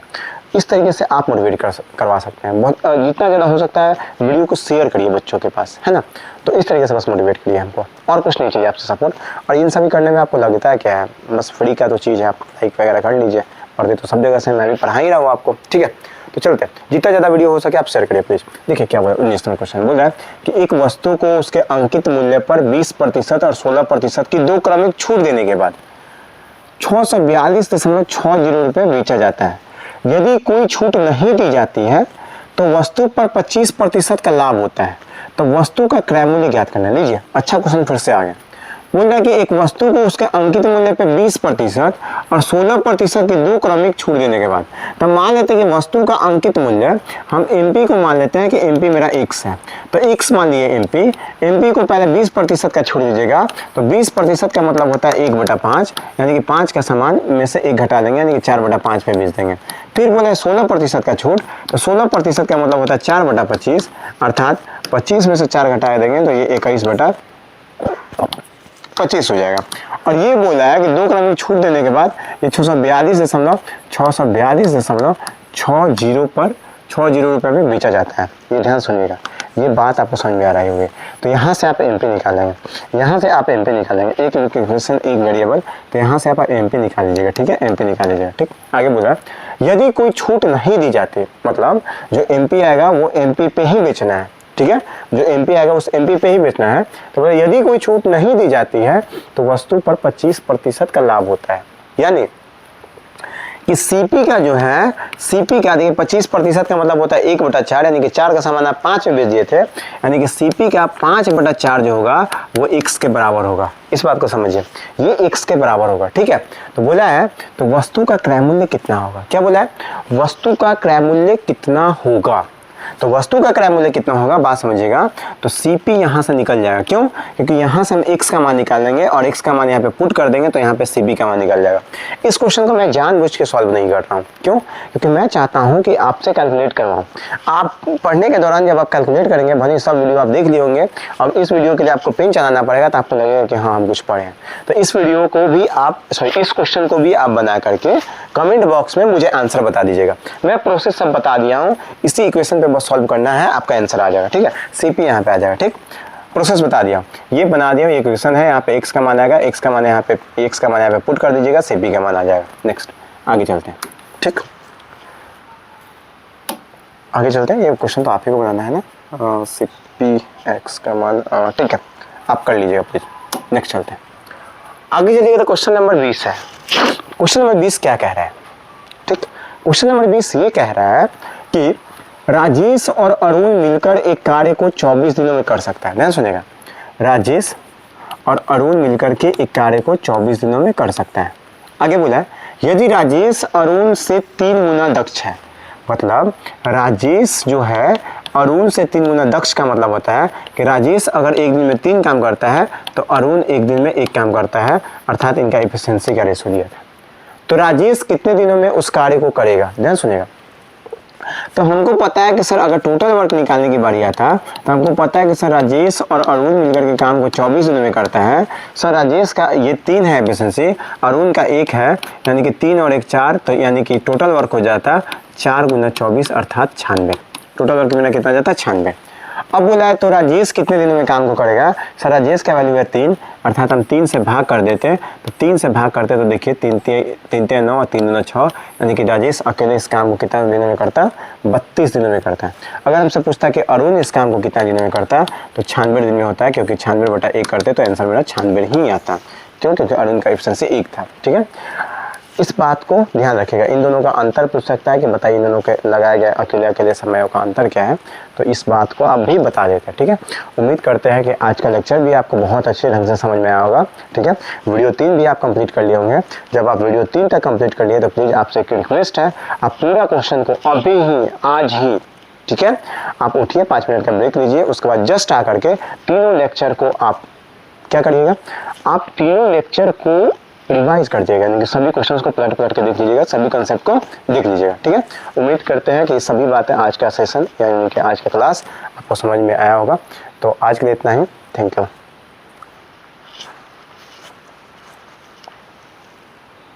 इस तरीके से आप मोटिवेट करवा सकते हैं। बहुत जितना ज़्यादा हो सकता है वीडियो को शेयर करिए बच्चों के पास, है ना। तो इस तरीके से बस मोटिवेट करिए हमको, और कुछ नहीं चाहिए आपसे सपोर्ट। और इन सभी करने में आपको लगता है क्या है, बस फ्री का तो चीज़ है, आप लाइक वगैरह कर लीजिए। पढ़ते तो सब जगह से, मैं भी पढ़ा ही रहा हूँ आपको, ठीक है। तो चलते हैं, जितना ज़्यादा वीडियो हो सके आप शेयर करिए प्लीज़। देखिए क्या बोला 19वां क्वेश्चन बोल रहा है कि एक वस्तु को उसके अंकित मूल्य पर 20% और 16% की दो क्रमिक छूट देने के बाद 642.60 रुपये बेचा जाता है। यदि कोई छूट नहीं दी जाती है तो वस्तु पर 25% का लाभ होता है। तो वस्तु का क्रय मूल्य ज्ञात करना। लीजिए अच्छा क्वेश्चन फिर से आ गया। बोल रहा है कि एक वस्तु को उसके अंकित मूल्य पे 20% और 16% की दो क्रमिक छूट देने के बाद, तो मान लेते हैं कि वस्तु का अंकित मूल्य हम एमपी को मान लेते हैं कि एमपी मेरा x है, तो x मान लिए एमपी को पहले 20% का छूट दीजिएगा। तो 20% का मतलब होता है 1/5, यानी कि 5 का सामान में से 1 घटा देंगे, यानी कि 4/5 पे बेच देंगे। फिर बोले 16% का छूट, तो 16% का मतलब होता है 4/25, अर्थात 25 में से 4 घटा देंगे तो ये 21/25 हो जाएगा। और ये बोला है कि दो क्रमिक छूट देने के बाद ये 642.60 रुपये में बेचा जाता है। ये ध्यान सुनिएगा, ये बात आपको समझ में आ रही होगी। तो यहाँ से आप एमपी निकालेंगे, एक इक्वेशन एक वेरिएबल, तो यहाँ से आप एमपी निकाल लीजिएगा, ठीक है। एमपी निकाल लीजिएगा, ठीक। आगे बोला यदि कोई छूट नहीं दी जाती, मतलब जो एमपी आएगा वो एमपी पे ही बेचना है, ठीक है। जो एमपी आएगा उस एमपी पे ही बेचना है। तो यदि कोई छूट नहीं दी जाती है तो वस्तु पर 25% का लाभ होता है। यानी कि सीपी का जो है, सीपी का देखिए 25% का मतलब होता है 1/4, यानी कि 4 का सामान आप 5 में बेच दिए थे, यानी कि सीपी का 5/4 जो होगा वो x के बराबर होगा। इस बात को समझिए, ये x के बराबर होगा, ठीक है। तो बोला है तो वस्तु का क्रय मूल्य कितना होगा। क्या बोला है, वस्तु का क्रय मूल्य कितना होगा। तो वस्तु का क्रय मूल्य कितना होगा, बात समझिएगा। तो सीपी यहाँ से निकल जाएगा, क्यों, क्योंकि यहाँ से हम x का मान निकाल लेंगे और x का मान यहाँ पे पुट कर देंगे, तो यहाँ पे सीपी का मान निकल जाएगा। इस क्वेश्चन को मैं जानबूझ के सॉल्व नहीं कर रहा हूँ, क्यों, क्योंकि मैं चाहता हूँ कि आपसे कैलकुलेट करवाऊँ। आप पढ़ने के दौरान जब आप कैलकुलेट करेंगे, भले सब वीडियो आप देख लिए होंगे, अब इस वीडियो के लिए आपको पेन चलाना पड़ेगा, तो आपको लगेगा कि हाँ हम कुछ पढ़े हैं। तो इस वीडियो को भी आप इस क्वेश्चन को भी आप बना करके कमेंट बॉक्स में मुझे आंसर बता दीजिएगा। मैं प्रोसेस सब बता दिया हूँ, इसी इक्वेशन पे बस सॉल्व करना है, आपका आंसर आ जाएगा, ठीक है। सीपी यहाँ पे आ जाएगा, ठीक। प्रोसेस बता दिया, ये बना दिया, ये इक्वेशन है। यहाँ पे x का मान आएगा, x का मान यहाँ पे पुट कर दीजिएगा, सीपी का मान आ जाएगा। नेक्स्ट आगे चलते हैं, ठीक। आगे चलते हैं, ये क्वेश्चन तो आप ही को बनाना है ना। सीपी x का मान, ठीक है, आप कर लीजिएगा प्लीज। नेक्स्ट चलते हैं, आगे चलिएगा। तो क्वेश्चन नंबर 20 है। क्वेश्चन नंबर 20 क्या कह रहा है, ठीक। क्वेश्चन नंबर 20 ये कह रहा है कि राजेश और अरुण मिलकर एक कार्य को 24 दिनों में कर सकता है। ध्यान सुनेगा, राजेश और अरुण मिलकर के एक कार्य को 24 दिनों में कर सकता है। आगे बोला है यदि राजेश अरुण से 3 गुना दक्ष है, मतलब राजेश जो है अरुण से 3 गुना दक्ष का मतलब होता है कि राजेश अगर एक दिन में 3 काम करता है तो अरुण एक दिन में 1 काम करता है, अर्थात इनका एफिशिएंसी का रेशो दिया था। तो राजेश कितने दिनों में उस कार्य को करेगा। ध्यान सुनेगा, तो हमको पता है कि सर अगर टोटल वर्क निकालने की बारी आता तो हमको पता है कि सर राजेश और अरुण मिलकर के काम को 24 दिनों में करता है। सर राजेश का ये 3 है एफिशिएंसी, अरुण का 1 है, यानी कि 3 और 1 4, तो यानी कि टोटल वर्क हो जाता 4 गुना 24 अर्थात 96। टोटल वर्क मेरा कितना जाता है 96। अब बोला है तो राजेश कितने दिनों में काम को करेगा। सर राजेश का वैल्यू है 3, अर्थात हम 3 से भाग कर देते हैं, तो 3 से भाग करते तो देखिए 3 3 9 और 3 6, यानी कि राजेश अकेले इस काम को कितना दिनों में करता, 32 दिनों में करता है। अगर हमसे पूछता है कि अरुण इस काम को कितना दिनों में करता, तो 96 दिन में होता है, क्योंकि 96/1 करते तो आंसर मेरा 96 ही आता। क्यों, क्योंकि अरुण का एफिशिएंसी 1 था, ठीक है। इस बात को ध्यान रखिएगा। इन दोनों का अंतर पूछ सकता है कि बताइए इन दोनों के लगाए गए अकेले समयों का अंतर क्या है, तो इस बात को आप भी बता देते हैं, ठीक है। उम्मीद करते हैं कि आज का लेक्चर भी आपको बहुत अच्छे ढंग से समझ में आया होगा, ठीक है। वीडियो 3 भी आप कंप्लीट कर लिए होंगे। जब आप वीडियो 3 तक कंप्लीट कर लिए तो प्लीज़ आपसे एक रिक्वेस्ट है, आप पूरा क्वेश्चन को अभी ही आज ही ठीक है, आप उठिए, 5 मिनट का ब्रेक लीजिए, उसके बाद जस्ट आकर के तीनों लेक्चर को आप क्या करिएगा, आप तीनों लेक्चर को रिवाइज कर दिएगा, यानी कि सभी क्वेश्चंस को पलट पलट के देख लीजिएगा, सभी कंसेप्ट को देख लीजिएगा। ठीक है, उम्मीद करते हैं कि सभी बातें आज का सेशन यानी कि आज का क्लास आपको समझ में आया होगा। तो आज के लिए इतना ही, थैंक यू।